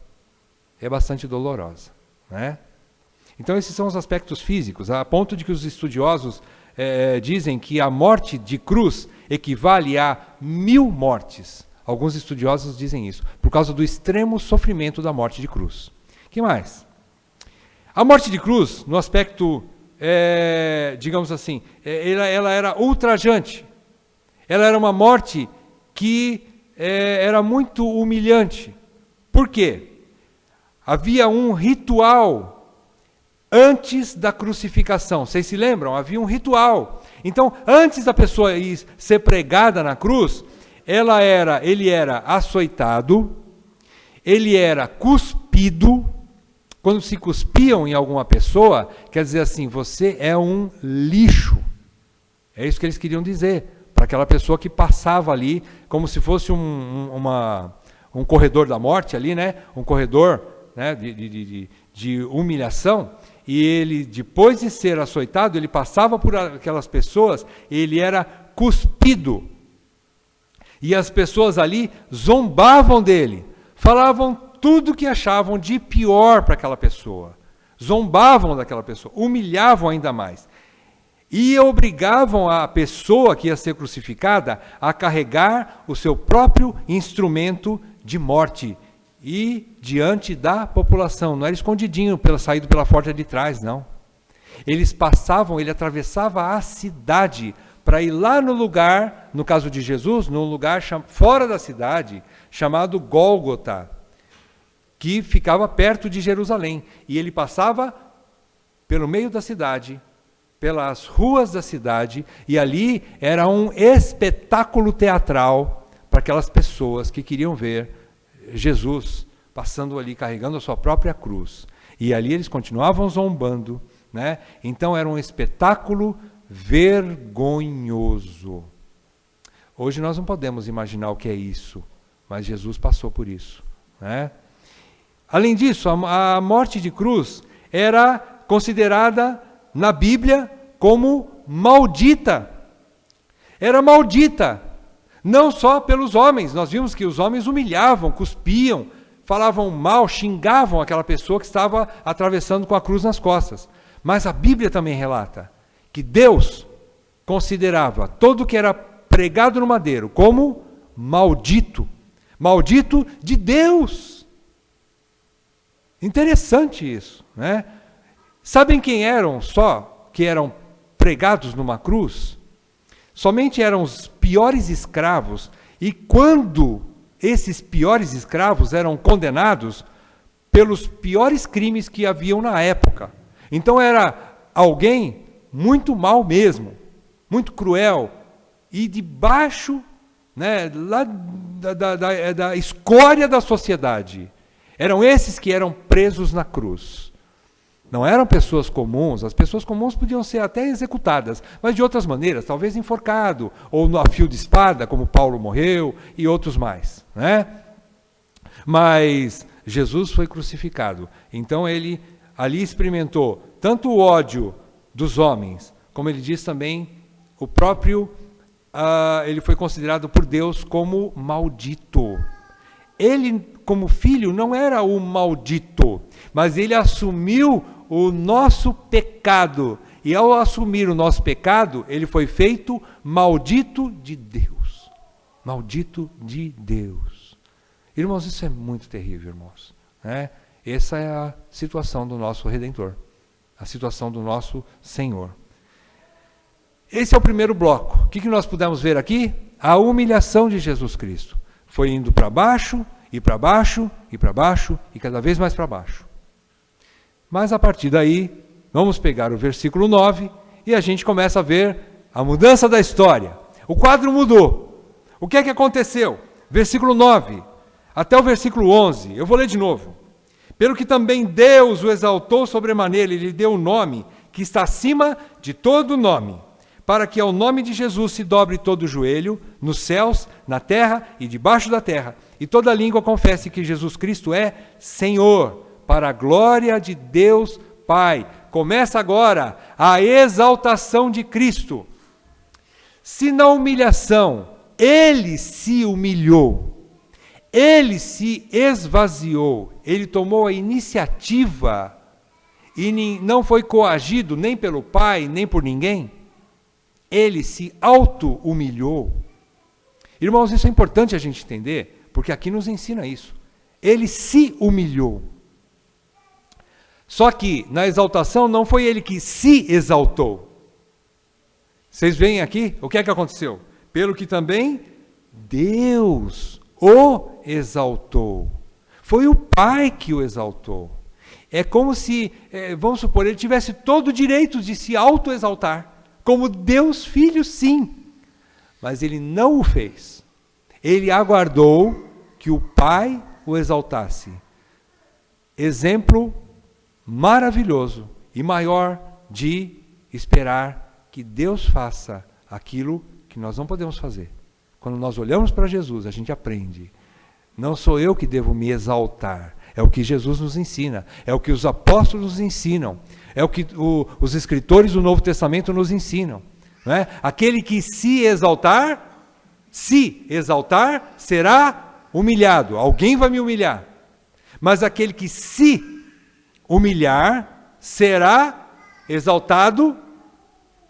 É bastante dolorosa, né? Então esses são os aspectos físicos, a ponto de que os estudiosos dizem que a morte de cruz equivale a 1000 mortes. Alguns estudiosos dizem isso, por causa do extremo sofrimento da morte de cruz. O que mais? A morte de cruz, no aspecto, digamos assim, ela era ultrajante. Ela era uma morte que era muito humilhante. Por quê? Havia um ritual antes da crucificação. Vocês se lembram? Havia um ritual. Então, antes da pessoa ser pregada na cruz, ele era açoitado, ele era cuspido. Quando se cuspiam em alguma pessoa, quer dizer assim, você é um lixo. É isso que eles queriam dizer, para aquela pessoa que passava ali, como se fosse um corredor da morte ali, né? Um corredor, né, de humilhação. E ele, depois de ser açoitado, ele passava por aquelas pessoas, ele era cuspido. E as pessoas ali zombavam dele, falavam tudo que achavam de pior para aquela pessoa. zombavam daquela pessoa, humilhavam ainda mais. E obrigavam a pessoa que ia ser crucificada a carregar o seu próprio instrumento de morte. E diante da população, não era escondidinho, saído pela porta de trás, não. Eles passavam, ele atravessava a cidade para ir lá no lugar, no caso de Jesus, num lugar fora da cidade, chamado Gólgota, que ficava perto de Jerusalém. E ele passava pelo meio da cidade, pelas ruas da cidade, e ali era um espetáculo teatral para aquelas pessoas que queriam ver Jesus passando ali, carregando a sua própria cruz. E ali eles continuavam zombando, né? Então era um espetáculo vergonhoso. Hoje nós não podemos imaginar o que é isso, mas Jesus passou por isso, né? Além disso, a morte de cruz era considerada na Bíblia como maldita. Era maldita, não só pelos homens. Nós vimos que os homens humilhavam, cuspiam, falavam mal, xingavam aquela pessoa que estava atravessando com a cruz nas costas. Mas a Bíblia também relata que Deus considerava todo que era pregado no madeiro como maldito. Maldito de Deus. Interessante isso, né? Sabem quem eram só que eram pregados numa cruz? Somente eram os piores escravos. E quando esses piores escravos eram condenados pelos piores crimes que haviam na época. Então era alguém muito mal mesmo, muito cruel, e debaixo, né, lá da escória da sociedade. Eram esses que eram presos na cruz. Não eram pessoas comuns, as pessoas comuns podiam ser até executadas, mas de outras maneiras, talvez enforcado, ou no fio de espada, como Paulo morreu, e outros mais, né? Mas Jesus foi crucificado, então ele ali experimentou tanto o ódio dos homens, como ele diz também, o próprio, ele foi considerado por Deus como maldito. Ele, como filho, não era o maldito, mas ele assumiu o nosso pecado. E ao assumir o nosso pecado, ele foi feito maldito de Deus. Maldito de Deus. Irmãos, isso é muito terrível, irmãos, né? Essa é a situação do nosso Redentor, a situação do nosso Senhor. Esse é o primeiro bloco. O que nós pudemos ver aqui? A humilhação de Jesus Cristo. Foi indo para baixo, e para baixo, e para baixo, e cada vez mais para baixo. Mas a partir daí, vamos pegar o versículo 9, e a gente começa a ver a mudança da história. O quadro mudou. O que é que aconteceu? Versículo 9, até o versículo 11, eu vou ler de novo. Pelo que também Deus o exaltou sobremaneira, ele lhe deu um nome que está acima de todo nome, para que ao nome de Jesus se dobre todo o joelho, nos céus, na terra e debaixo da terra, e toda língua confesse que Jesus Cristo é Senhor, para a glória de Deus Pai. Começa agora a exaltação de Cristo. Se na humilhação ele se humilhou, ele se esvaziou, ele tomou a iniciativa e não foi coagido nem pelo Pai, nem por ninguém, ele se auto-humilhou. Irmãos, isso é importante a gente entender, porque aqui nos ensina isso. Ele se humilhou. Só que na exaltação não foi ele que se exaltou. Vocês veem aqui o que é que aconteceu? Pelo que também Deus o exaltou. Foi o Pai que o exaltou. É como se, vamos supor, ele tivesse todo o direito de se auto-exaltar. Como Deus Filho, sim. Mas ele não o fez. Ele aguardou que o Pai o exaltasse. Exemplo maravilhoso e maior de esperar que Deus faça aquilo que nós não podemos fazer. Quando nós olhamos para Jesus, a gente aprende. Não sou eu que devo me exaltar. É o que Jesus nos ensina. É o que os apóstolos nos ensinam. É o que os escritores do Novo Testamento nos ensinam. Não é? Aquele que se exaltar, será humilhado. Alguém vai me humilhar. Mas aquele que se humilhar, será exaltado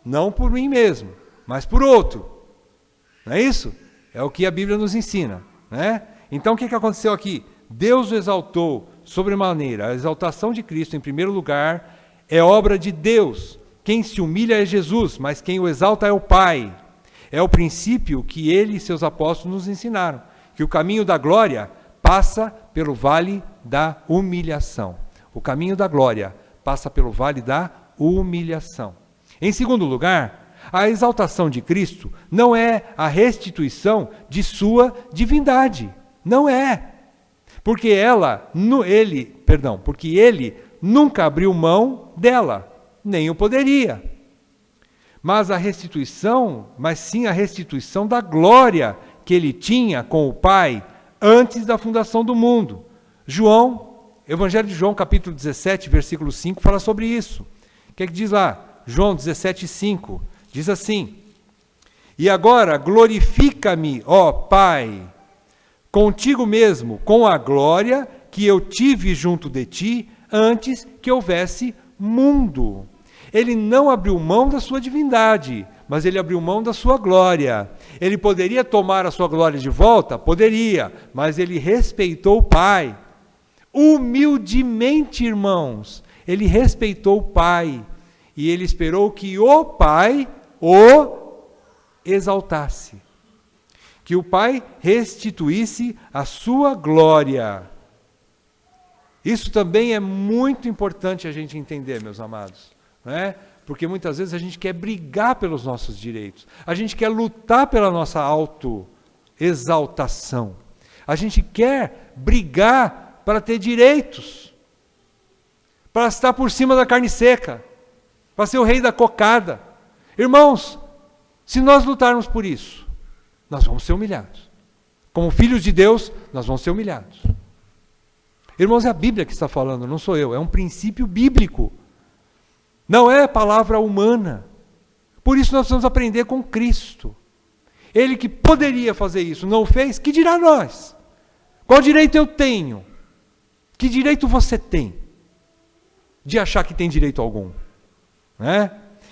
não por mim mesmo, mas por outro. Não é isso? É o que a Bíblia nos ensina, né? Então o que aconteceu aqui? Deus o exaltou sobremaneira. A exaltação de Cristo, em primeiro lugar, é obra de Deus. Quem se humilha é Jesus, mas quem o exalta é o Pai. É o princípio que ele e seus apóstolos nos ensinaram, que o caminho da glória passa pelo vale da humilhação. O caminho da glória passa pelo vale da humilhação. Em segundo lugar, a exaltação de Cristo não é a restituição de sua divindade. Não é. Porque ele nunca abriu mão dela, nem o poderia. Mas sim a restituição da glória que ele tinha com o Pai antes da fundação do mundo. Evangelho de João, capítulo 17, versículo 5, fala sobre isso. O que é que diz lá? João 17, 5, diz assim: E agora glorifica-me, ó Pai, contigo mesmo, com a glória que eu tive junto de ti antes que houvesse mundo. Ele não abriu mão da sua divindade, mas ele abriu mão da sua glória. Ele poderia tomar a sua glória de volta? Poderia, mas ele respeitou o Pai. Humildemente, irmãos, ele respeitou o Pai. E ele esperou que o Pai o exaltasse. Que o Pai restituísse a sua glória. Isso também é muito importante a gente entender, meus amados. Não é? Porque muitas vezes a gente quer brigar pelos nossos direitos. A gente quer lutar pela nossa autoexaltação. A gente quer brigar para ter direitos. Para estar por cima da carne seca. Para ser o rei da cocada. Irmãos, se nós lutarmos por isso, nós vamos ser humilhados. Como filhos de Deus, nós vamos ser humilhados. Irmãos, é a Bíblia que está falando, não sou eu. É um princípio bíblico. Não é palavra humana. Por isso nós precisamos aprender com Cristo. Ele que poderia fazer isso, não o fez, que dirá nós? Qual direito eu tenho? Que direito você tem de achar que tem direito algum? Né?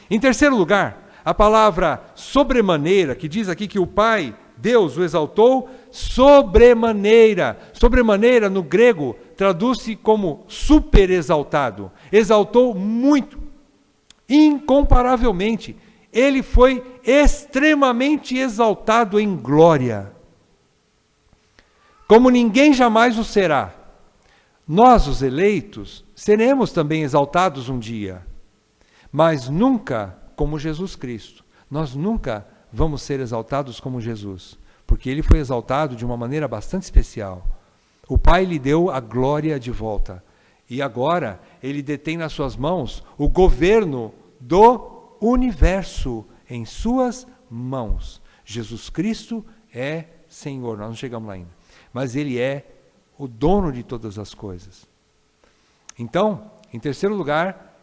Em terceiro lugar, a palavra sobremaneira, que diz aqui que o Pai, Deus, o exaltou sobremaneira. Sobremaneira, no grego, traduz-se como super exaltado. Exaltou muito, incomparavelmente. Ele foi extremamente exaltado em glória, como ninguém jamais o será. Nós, os eleitos, seremos também exaltados um dia, mas nunca como Jesus Cristo. Nós nunca vamos ser exaltados como Jesus, porque ele foi exaltado de uma maneira bastante especial. O Pai lhe deu a glória de volta, e agora ele detém nas suas mãos o governo do universo em suas mãos. Jesus Cristo é Senhor, nós não chegamos lá ainda, mas ele é o dono de todas as coisas. Então, em terceiro lugar,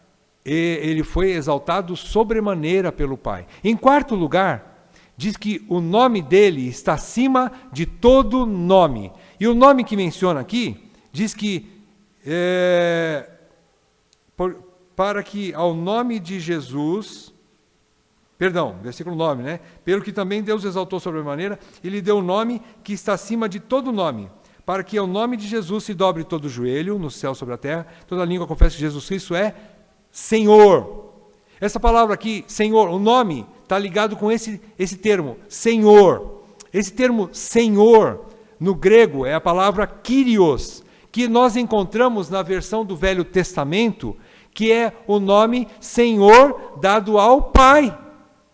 ele foi exaltado sobremaneira pelo Pai. Em quarto lugar, diz que o nome dele está acima de todo nome. E o nome que menciona aqui, diz que para que ao nome de Jesus, versículo 9, né? Pelo que também Deus exaltou sobremaneira, e lhe deu o nome que está acima de todo nome, para que ao nome de Jesus se dobre todo o joelho, no céu, sobre a terra, toda língua confesse que Jesus Cristo é Senhor. Essa palavra aqui, Senhor, o nome está ligado com esse termo, Senhor. Esse termo Senhor, no grego, é a palavra Kyrios, que nós encontramos na versão do Velho Testamento, que é o nome Senhor dado ao Pai,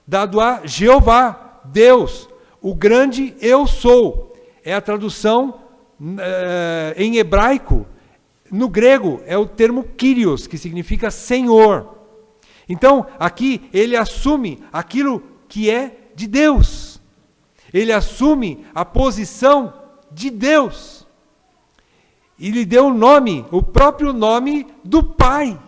dado a Jeová, Deus, o grande eu sou. É a tradução em hebraico. No grego é o termo Kyrios, que significa Senhor. Então, aqui ele assume aquilo que é de Deus. Ele assume a posição de Deus. E lhe deu o nome, o próprio nome do Pai,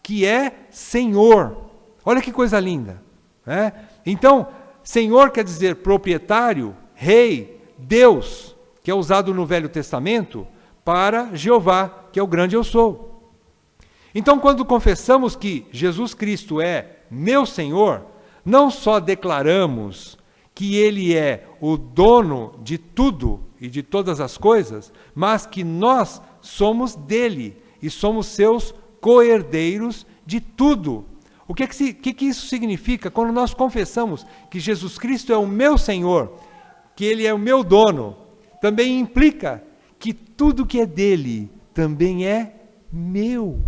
que é Senhor. Olha que coisa linda. Né? Então, Senhor quer dizer proprietário, rei, Deus, que é usado no Velho Testamento para Jeová, que é o grande eu sou. Então, quando confessamos que Jesus Cristo é meu Senhor, não só declaramos que Ele é o dono de tudo e de todas as coisas, mas que nós somos dele e somos seus co-herdeiros de tudo. O que isso significa? Quando nós confessamos que Jesus Cristo é o meu Senhor, que Ele é o meu dono, também implica que tudo que é dele também é meu.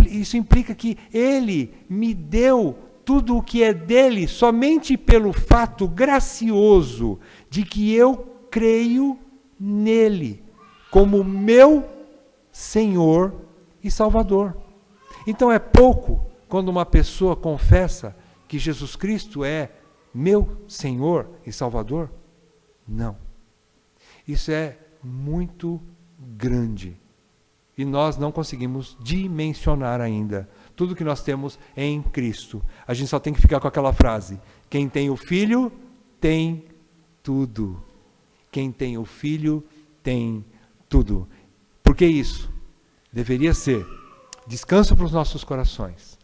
Isso implica que Ele me deu tudo o que é dele somente pelo fato gracioso de que eu creio nele como meu Senhor e Salvador. Então é pouco quando uma pessoa confessa que Jesus Cristo é meu Senhor e Salvador? Não. Isso é muito grande. E nós não conseguimos dimensionar ainda tudo que nós temos em Cristo. A gente só tem que ficar com aquela frase: quem tem o Filho, tem tudo. Quem tem o Filho, tem tudo. Por que isso? Deveria ser descanso para os nossos corações.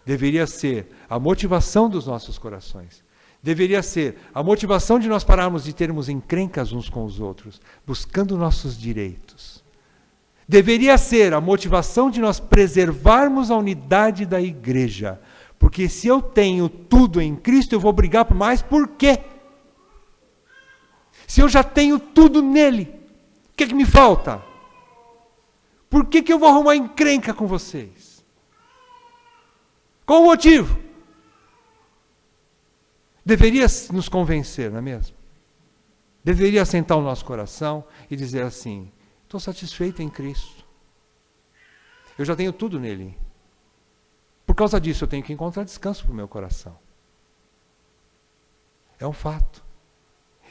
Deveria ser a motivação dos nossos corações. Deveria ser a motivação de nós pararmos de termos encrencas uns com os outros, buscando nossos direitos. Deveria ser a motivação de nós preservarmos a unidade da igreja. Porque se eu tenho tudo em Cristo, eu vou brigar por mais. Por quê? Se eu já tenho tudo nele, o que me falta? Por que eu vou arrumar encrenca com vocês? Qual o motivo? Deveria nos convencer, não é mesmo? Deveria assentar o nosso coração e dizer assim: estou satisfeito em Cristo. Eu já tenho tudo nele. Por causa disso, eu tenho que encontrar descanso para o meu coração. É um fato.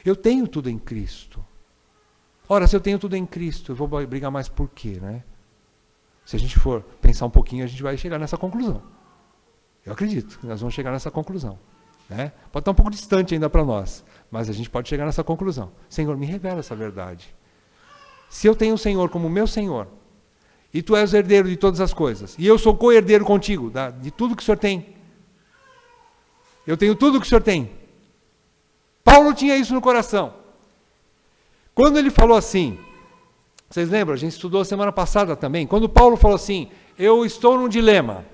Eu tenho tudo em Cristo. Ora, se eu tenho tudo em Cristo, eu vou brigar mais por quê, né? Se a gente for pensar um pouquinho, a gente vai chegar nessa conclusão. Eu acredito que nós vamos chegar nessa conclusão. Né? Pode estar um pouco distante ainda para nós, mas a gente pode chegar nessa conclusão. Senhor, me revela essa verdade. Se eu tenho o Senhor como meu Senhor, e Tu és o herdeiro de todas as coisas, e eu sou co-herdeiro contigo, de tudo que o Senhor tem. Eu tenho tudo que o Senhor tem. Paulo tinha isso no coração. Quando ele falou assim, vocês lembram? A gente estudou semana passada também. Quando Paulo falou assim: eu estou num dilema.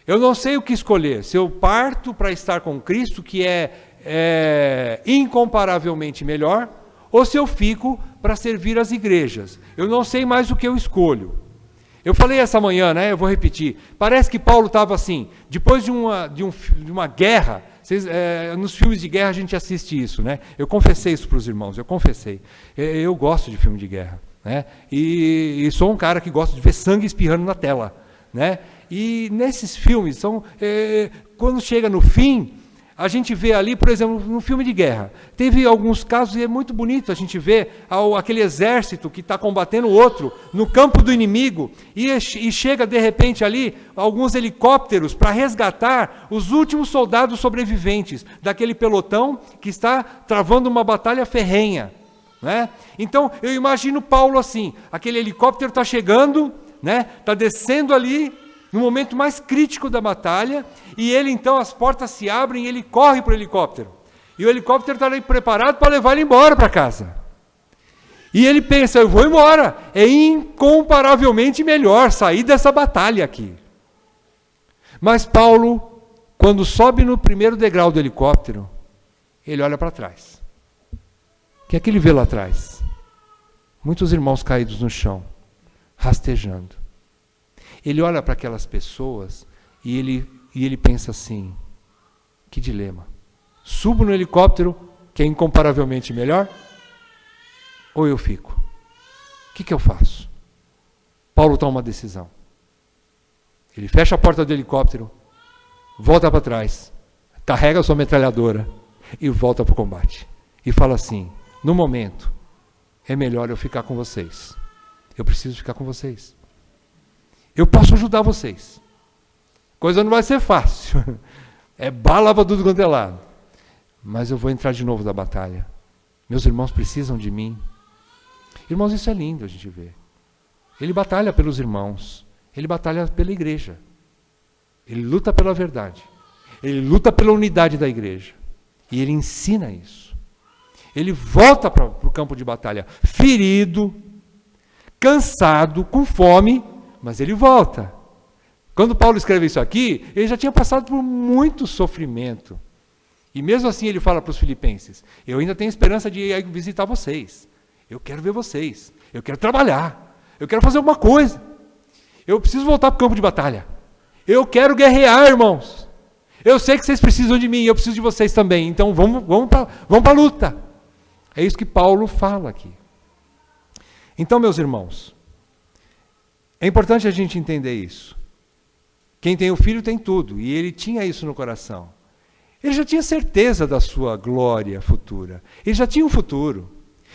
Eu não sei o que escolher. Se eu parto para estar com Cristo, que é incomparavelmente melhor, ou se eu fico para servir as igrejas. Eu não sei mais o que eu escolho. Eu falei essa manhã, né? Eu vou repetir. Parece que Paulo estava assim, depois de uma guerra. Nos filmes de guerra a gente assiste isso, né? Eu confessei isso para os irmãos, eu confessei. Eu gosto de filme de guerra, né? E sou um cara que gosta de ver sangue espirrando na tela, né? E nesses filmes, quando chega no fim, a gente vê ali, por exemplo, no filme de guerra, teve alguns casos, e é muito bonito a gente ver aquele exército que está combatendo o outro no campo do inimigo, e chega de repente ali alguns helicópteros para resgatar os últimos soldados sobreviventes daquele pelotão que está travando uma batalha ferrenha. Né? Então, eu imagino Paulo assim, aquele helicóptero está chegando, né? Está descendo ali, no momento mais crítico da batalha, e ele então, as portas se abrem e ele corre para o helicóptero. E o helicóptero está ali preparado para levar ele embora para casa. E ele pensa: eu vou embora, é incomparavelmente melhor sair dessa batalha aqui. Mas Paulo, quando sobe no primeiro degrau do helicóptero, ele olha para trás. O que é que ele vê lá atrás? Muitos irmãos caídos no chão, rastejando. Ele olha para aquelas pessoas e ele pensa assim: que dilema. Subo no helicóptero, que é incomparavelmente melhor, ou eu fico? O que eu faço? Paulo toma uma decisão. Ele fecha a porta do helicóptero, volta para trás, carrega a sua metralhadora e volta para o combate. E fala assim: no momento, é melhor eu ficar com vocês. Eu preciso ficar com vocês. Eu posso ajudar vocês. Coisa não vai ser fácil. É bala para tudo quanto é lado. Mas eu vou entrar de novo na batalha. Meus irmãos precisam de mim. Irmãos, isso é lindo a gente ver. Ele batalha pelos irmãos, ele batalha pela igreja, ele luta pela verdade, ele luta pela unidade da igreja, e ele ensina isso. Ele volta para o campo de batalha, ferido, cansado, com fome, mas ele volta. Quando Paulo escreve isso aqui, ele já tinha passado por muito sofrimento. E mesmo assim ele fala para os filipenses, eu ainda tenho esperança de ir visitar vocês. Eu quero ver vocês. Eu quero trabalhar. Eu quero fazer alguma coisa. Eu preciso voltar para o campo de batalha. Eu quero guerrear, irmãos. Eu sei que vocês precisam de mim, eu preciso de vocês também. Então vamos para a luta. É isso que Paulo fala aqui. Então, meus irmãos, é importante a gente entender isso. Quem tem o filho tem tudo, e ele tinha isso no coração. Ele já tinha certeza da sua glória futura. Ele já tinha um futuro.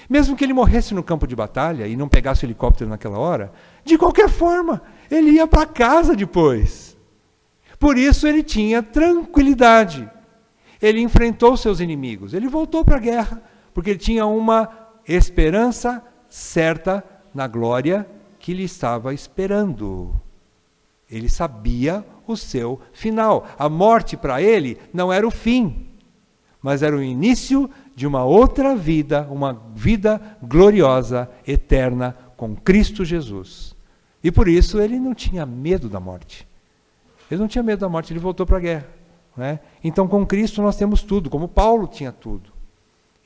Mesmo que ele morresse no campo de batalha e não pegasse o helicóptero naquela hora, de qualquer forma, ele ia para casa depois. Por isso ele tinha tranquilidade. Ele enfrentou seus inimigos. Ele voltou para a guerra, porque ele tinha uma esperança certa na glória que lhe estava esperando. Ele sabia o seu final. A morte para ele não era o fim, mas era o início de uma outra vida, uma vida gloriosa, eterna, com Cristo Jesus. E por isso ele não tinha medo da morte. Ele não tinha medo da morte, ele voltou para a guerra. Né? Então com Cristo nós temos tudo, como Paulo tinha tudo.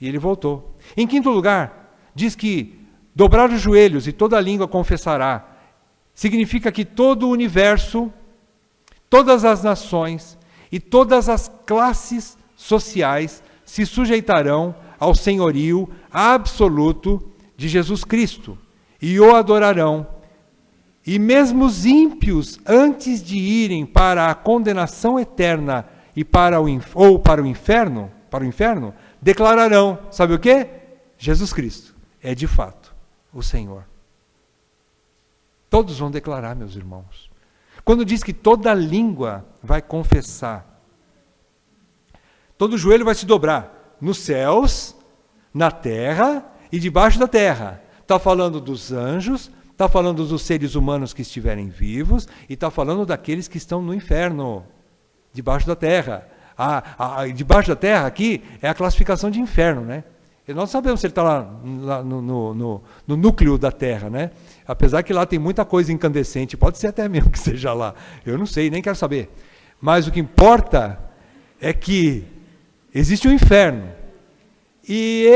E ele voltou. Em quinto lugar, diz que dobrar os joelhos e toda a língua confessará. Significa que todo o universo, todas as nações e todas as classes sociais se sujeitarão ao senhorio absoluto de Jesus Cristo e o adorarão. E mesmo os ímpios, antes de irem para a condenação eterna e para o inferno, declararão, sabe o quê? Jesus Cristo é de fato o Senhor. Todos vão declarar, meus irmãos. Quando diz que toda língua vai confessar, todo joelho vai se dobrar, nos céus, na terra e debaixo da terra. Está falando dos anjos, está falando dos seres humanos que estiverem vivos, e está falando daqueles que estão no inferno, debaixo da terra. Debaixo da terra aqui é a classificação de inferno, né? E nós sabemos se ele está lá no núcleo da terra, né? Apesar que lá tem muita coisa incandescente, pode ser até mesmo que seja lá. Eu não sei, nem quero saber. Mas o que importa é existe o inferno. E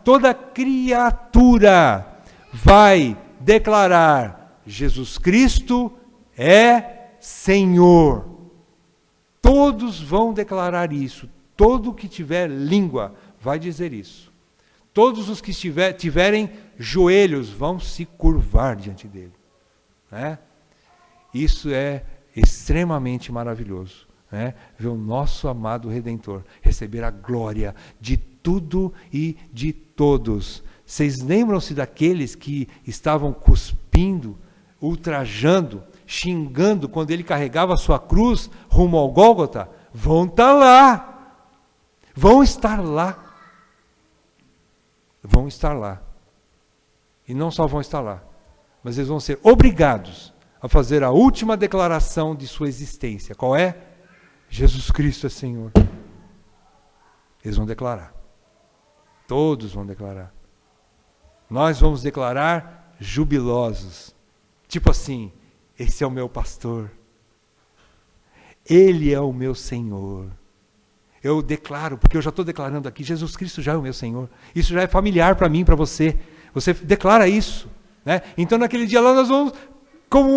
toda criatura vai declarar: Jesus Cristo é Senhor. Todos vão declarar isso. Todo que tiver língua vai dizer isso. Todos os que tiverem joelhos vão se curvar diante dele. Né? Isso é extremamente maravilhoso. Né? Ver o nosso amado Redentor receber a glória de tudo e de todos. Vocês lembram-se daqueles que estavam cuspindo, ultrajando, xingando quando ele carregava a sua cruz rumo ao Gólgota? Vão estar lá. Vão estar lá. Vão estar lá. E não só vão estar lá, mas eles vão ser obrigados a fazer a última declaração de sua existência. Qual é? Jesus Cristo é Senhor. Eles vão declarar. Todos vão declarar. Nós vamos declarar jubilosos. Tipo assim, esse é o meu pastor. Ele é o meu Senhor. Eu declaro, porque eu já estou declarando aqui, Jesus Cristo já é o meu Senhor. Isso já é familiar para mim, para você. Você declara isso. Né? Então naquele dia lá nós vamos como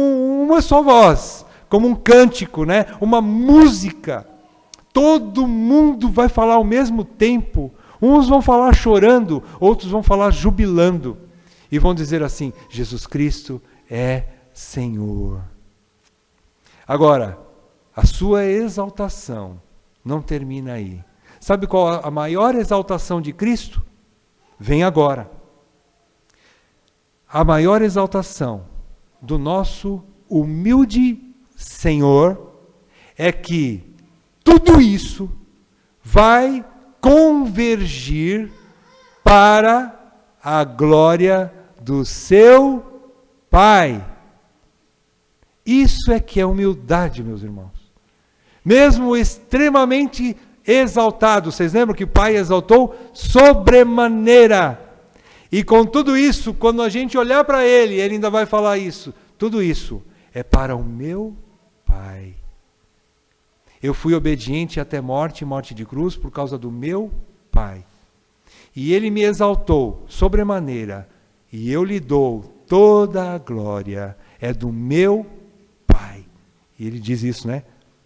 uma só voz, como um cântico, né? Uma música. Todo mundo vai falar ao mesmo tempo. Uns vão falar chorando, outros vão falar jubilando. E vão dizer assim: Jesus Cristo é Senhor. Agora, a sua exaltação não termina aí. Sabe qual a maior exaltação de Cristo? Vem agora. A maior exaltação do nosso humilde Senhor é que tudo isso vai convergir para a glória do seu Pai. Isso é que é humildade, meus irmãos. Mesmo extremamente exaltado, vocês lembram que o Pai exaltou sobremaneira. E com tudo isso, quando a gente olhar para Ele, Ele ainda vai falar isso. Tudo isso é para o meu Pai. Eu fui obediente até morte, morte de cruz, por causa do meu Pai. E Ele me exaltou sobremaneira, e eu lhe dou toda a glória, é do meu Pai. E Ele diz isso, né?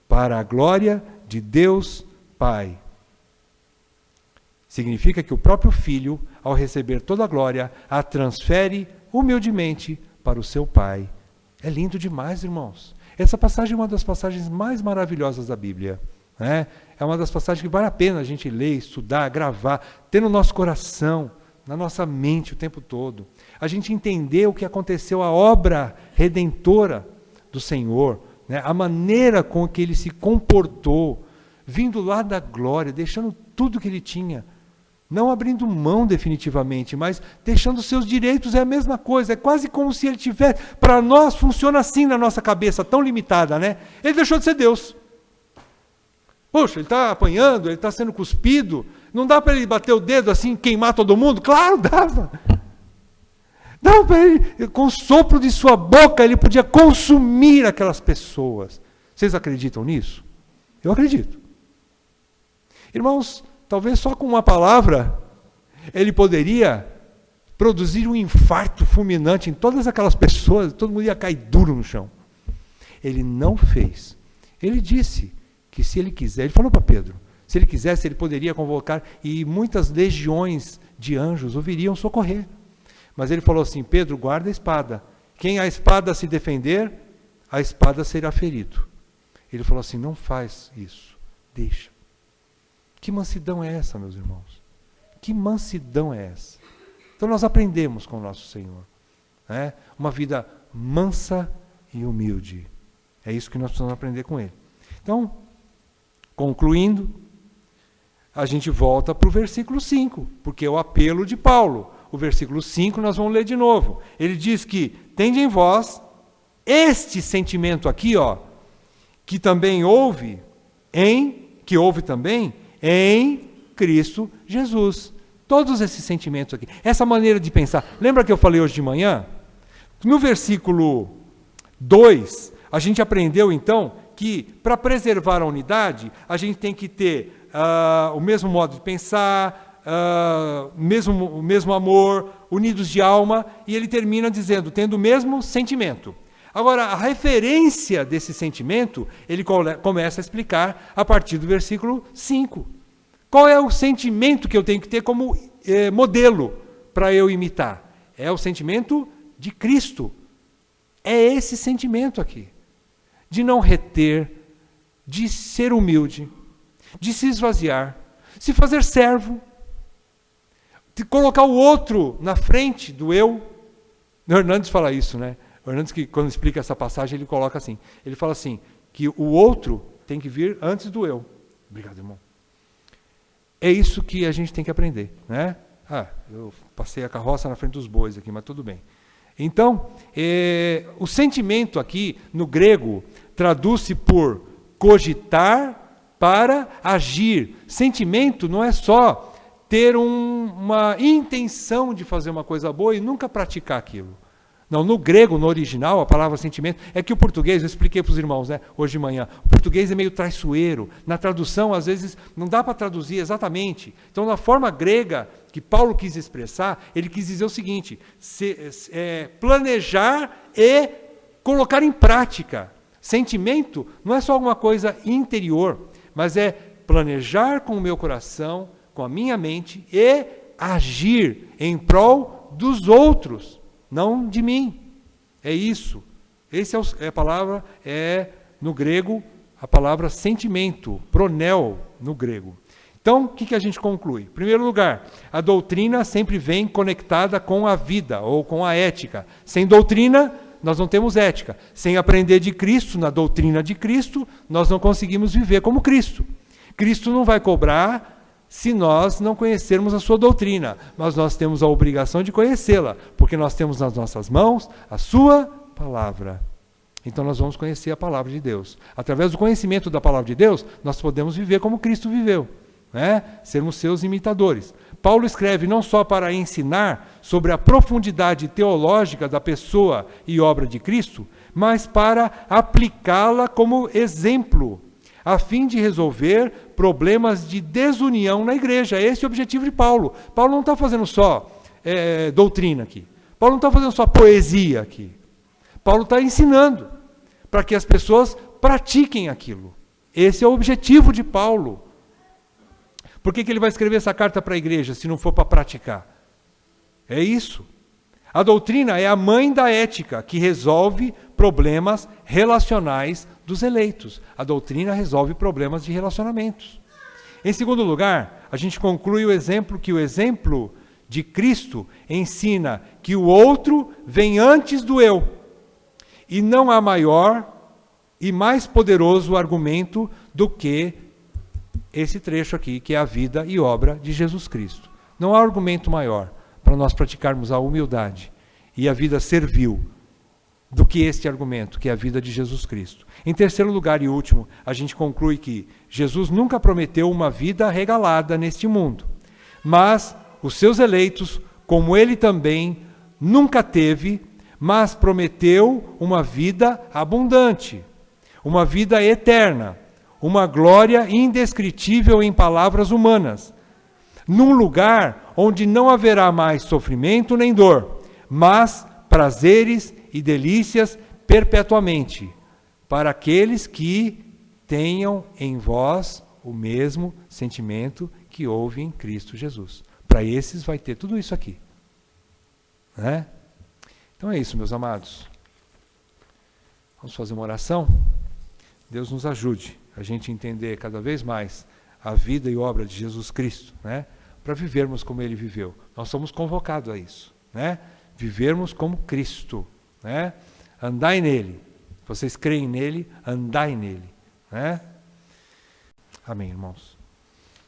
Para a glória de Deus Pai. Significa que o próprio Filho, ao receber toda a glória, a transfere humildemente para o seu Pai. É lindo demais, irmãos. Essa passagem é uma das passagens mais maravilhosas da Bíblia. Né? É uma das passagens que vale a pena a gente ler, estudar, gravar, ter no nosso coração, na nossa mente o tempo todo. A gente entender o que aconteceu, a obra redentora do Senhor, né? A maneira com que Ele se comportou, vindo lá da glória, deixando tudo que Ele tinha. Não abrindo mão definitivamente, mas deixando seus direitos, é a mesma coisa. É quase como se Ele tivesse... Para nós funciona assim na nossa cabeça, tão limitada, né? Ele deixou de ser Deus. Poxa, Ele está apanhando, Ele está sendo cuspido. Não dá para Ele bater o dedo assim, queimar todo mundo? Claro, dava. Dava para Ele, com o sopro de sua boca, Ele podia consumir aquelas pessoas. Vocês acreditam nisso? Eu acredito. Irmãos, talvez só com uma palavra, Ele poderia produzir um infarto fulminante em todas aquelas pessoas, todo mundo ia cair duro no chão. Ele não fez. Ele disse que se Ele quiser, Ele falou para Pedro, se Ele quisesse, Ele poderia convocar, e muitas legiões de anjos o viriam socorrer. Mas Ele falou assim, Pedro, guarda a espada. Quem a espada se defender, a espada será ferido. Ele falou assim, não faz isso, deixa. Que mansidão é essa, meus irmãos? Que mansidão é essa? Então nós aprendemos com o nosso Senhor. Né? Uma vida mansa e humilde. É isso que nós precisamos aprender com Ele. Então, concluindo, a gente volta para o versículo 5, porque é o apelo de Paulo. O versículo 5 nós vamos ler de novo. Ele diz que, tende em vós este sentimento aqui, ó, que também houve também em Cristo Jesus. Todos esses sentimentos aqui. Essa maneira de pensar. Lembra que eu falei hoje de manhã? No versículo 2, a gente aprendeu então que para preservar a unidade, a gente tem que ter o mesmo modo de pensar, o mesmo amor, unidos de alma, e ele termina dizendo, tendo o mesmo sentimento. Agora, a referência desse sentimento, ele começa a explicar a partir do versículo 5. Qual é o sentimento que eu tenho que ter como modelo para eu imitar? É o sentimento de Cristo. É esse sentimento aqui. De não reter, de ser humilde, de se esvaziar, se fazer servo, de colocar o outro na frente do eu. O Hernandes fala isso, né? O Hernandes, que quando explica essa passagem, ele coloca assim. Ele fala assim, que o outro tem que vir antes do eu. Obrigado, irmão. É isso que a gente tem que aprender, né? Eu passei a carroça na frente dos bois aqui, mas tudo bem. Então, o sentimento aqui, no grego, traduz-se por cogitar para agir. Sentimento não é só ter uma intenção de fazer uma coisa boa e nunca praticar aquilo. Não, no grego, no original, a palavra sentimento, é que o português, eu expliquei para os irmãos, né, hoje de manhã, o português é meio traiçoeiro. Na tradução, às vezes, não dá para traduzir exatamente. Então, na forma grega que Paulo quis expressar, ele quis dizer o seguinte, planejar e colocar em prática. Sentimento não é só alguma coisa interior, mas é planejar com o meu coração, com a minha mente e agir em prol dos outros. Não de mim. É isso. Essa é a palavra, no grego, a palavra sentimento, pronel, no grego. Então, o que a gente conclui? Em primeiro lugar, a doutrina sempre vem conectada com a vida, ou com a ética. Sem doutrina, nós não temos ética. Sem aprender de Cristo, na doutrina de Cristo, nós não conseguimos viver como Cristo. Cristo não vai cobrar se nós não conhecermos a sua doutrina, mas nós temos a obrigação de conhecê-la, porque nós temos nas nossas mãos a sua palavra. Então nós vamos conhecer a palavra de Deus. Através do conhecimento da palavra de Deus, nós podemos viver como Cristo viveu, né? Sermos seus imitadores. Paulo escreve não só para ensinar sobre a profundidade teológica da pessoa e obra de Cristo, mas para aplicá-la como exemplo, a fim de resolver problemas de desunião na igreja. Esse é o objetivo de Paulo. Paulo não está fazendo só doutrina aqui. Paulo não está fazendo só poesia aqui. Paulo está ensinando para que as pessoas pratiquem aquilo. Esse é o objetivo de Paulo. Por que ele vai escrever essa carta para a igreja, se não for para praticar? É isso. A doutrina é a mãe da ética, que resolve problemas relacionais dos eleitos. A doutrina resolve problemas de relacionamentos. Em segundo lugar, a gente conclui o exemplo de Cristo ensina que o outro vem antes do eu. E não há maior e mais poderoso argumento do que esse trecho aqui, que é a vida e obra de Jesus Cristo. Não há argumento maior para nós praticarmos a humildade e a vida servil do que este argumento, que é a vida de Jesus Cristo. Em terceiro lugar e último, a gente conclui que Jesus nunca prometeu uma vida regalada neste mundo, mas os seus eleitos, como ele também nunca teve, mas prometeu uma vida abundante, uma vida eterna, uma glória indescritível em palavras humanas, num lugar onde não haverá mais sofrimento nem dor, mas prazeres e delícias perpetuamente, para aqueles que tenham em vós o mesmo sentimento que houve em Cristo Jesus. Para esses vai ter tudo isso aqui, né? Então é isso, meus amados. Vamos fazer uma oração? Deus nos ajude a gente entender cada vez mais a vida e obra de Jesus Cristo, né? Para vivermos como ele viveu. Nós somos convocados a isso, né? Vivermos como Cristo, né? Andai nele. Vocês creem nele, andai nele, né? Amém, irmãos.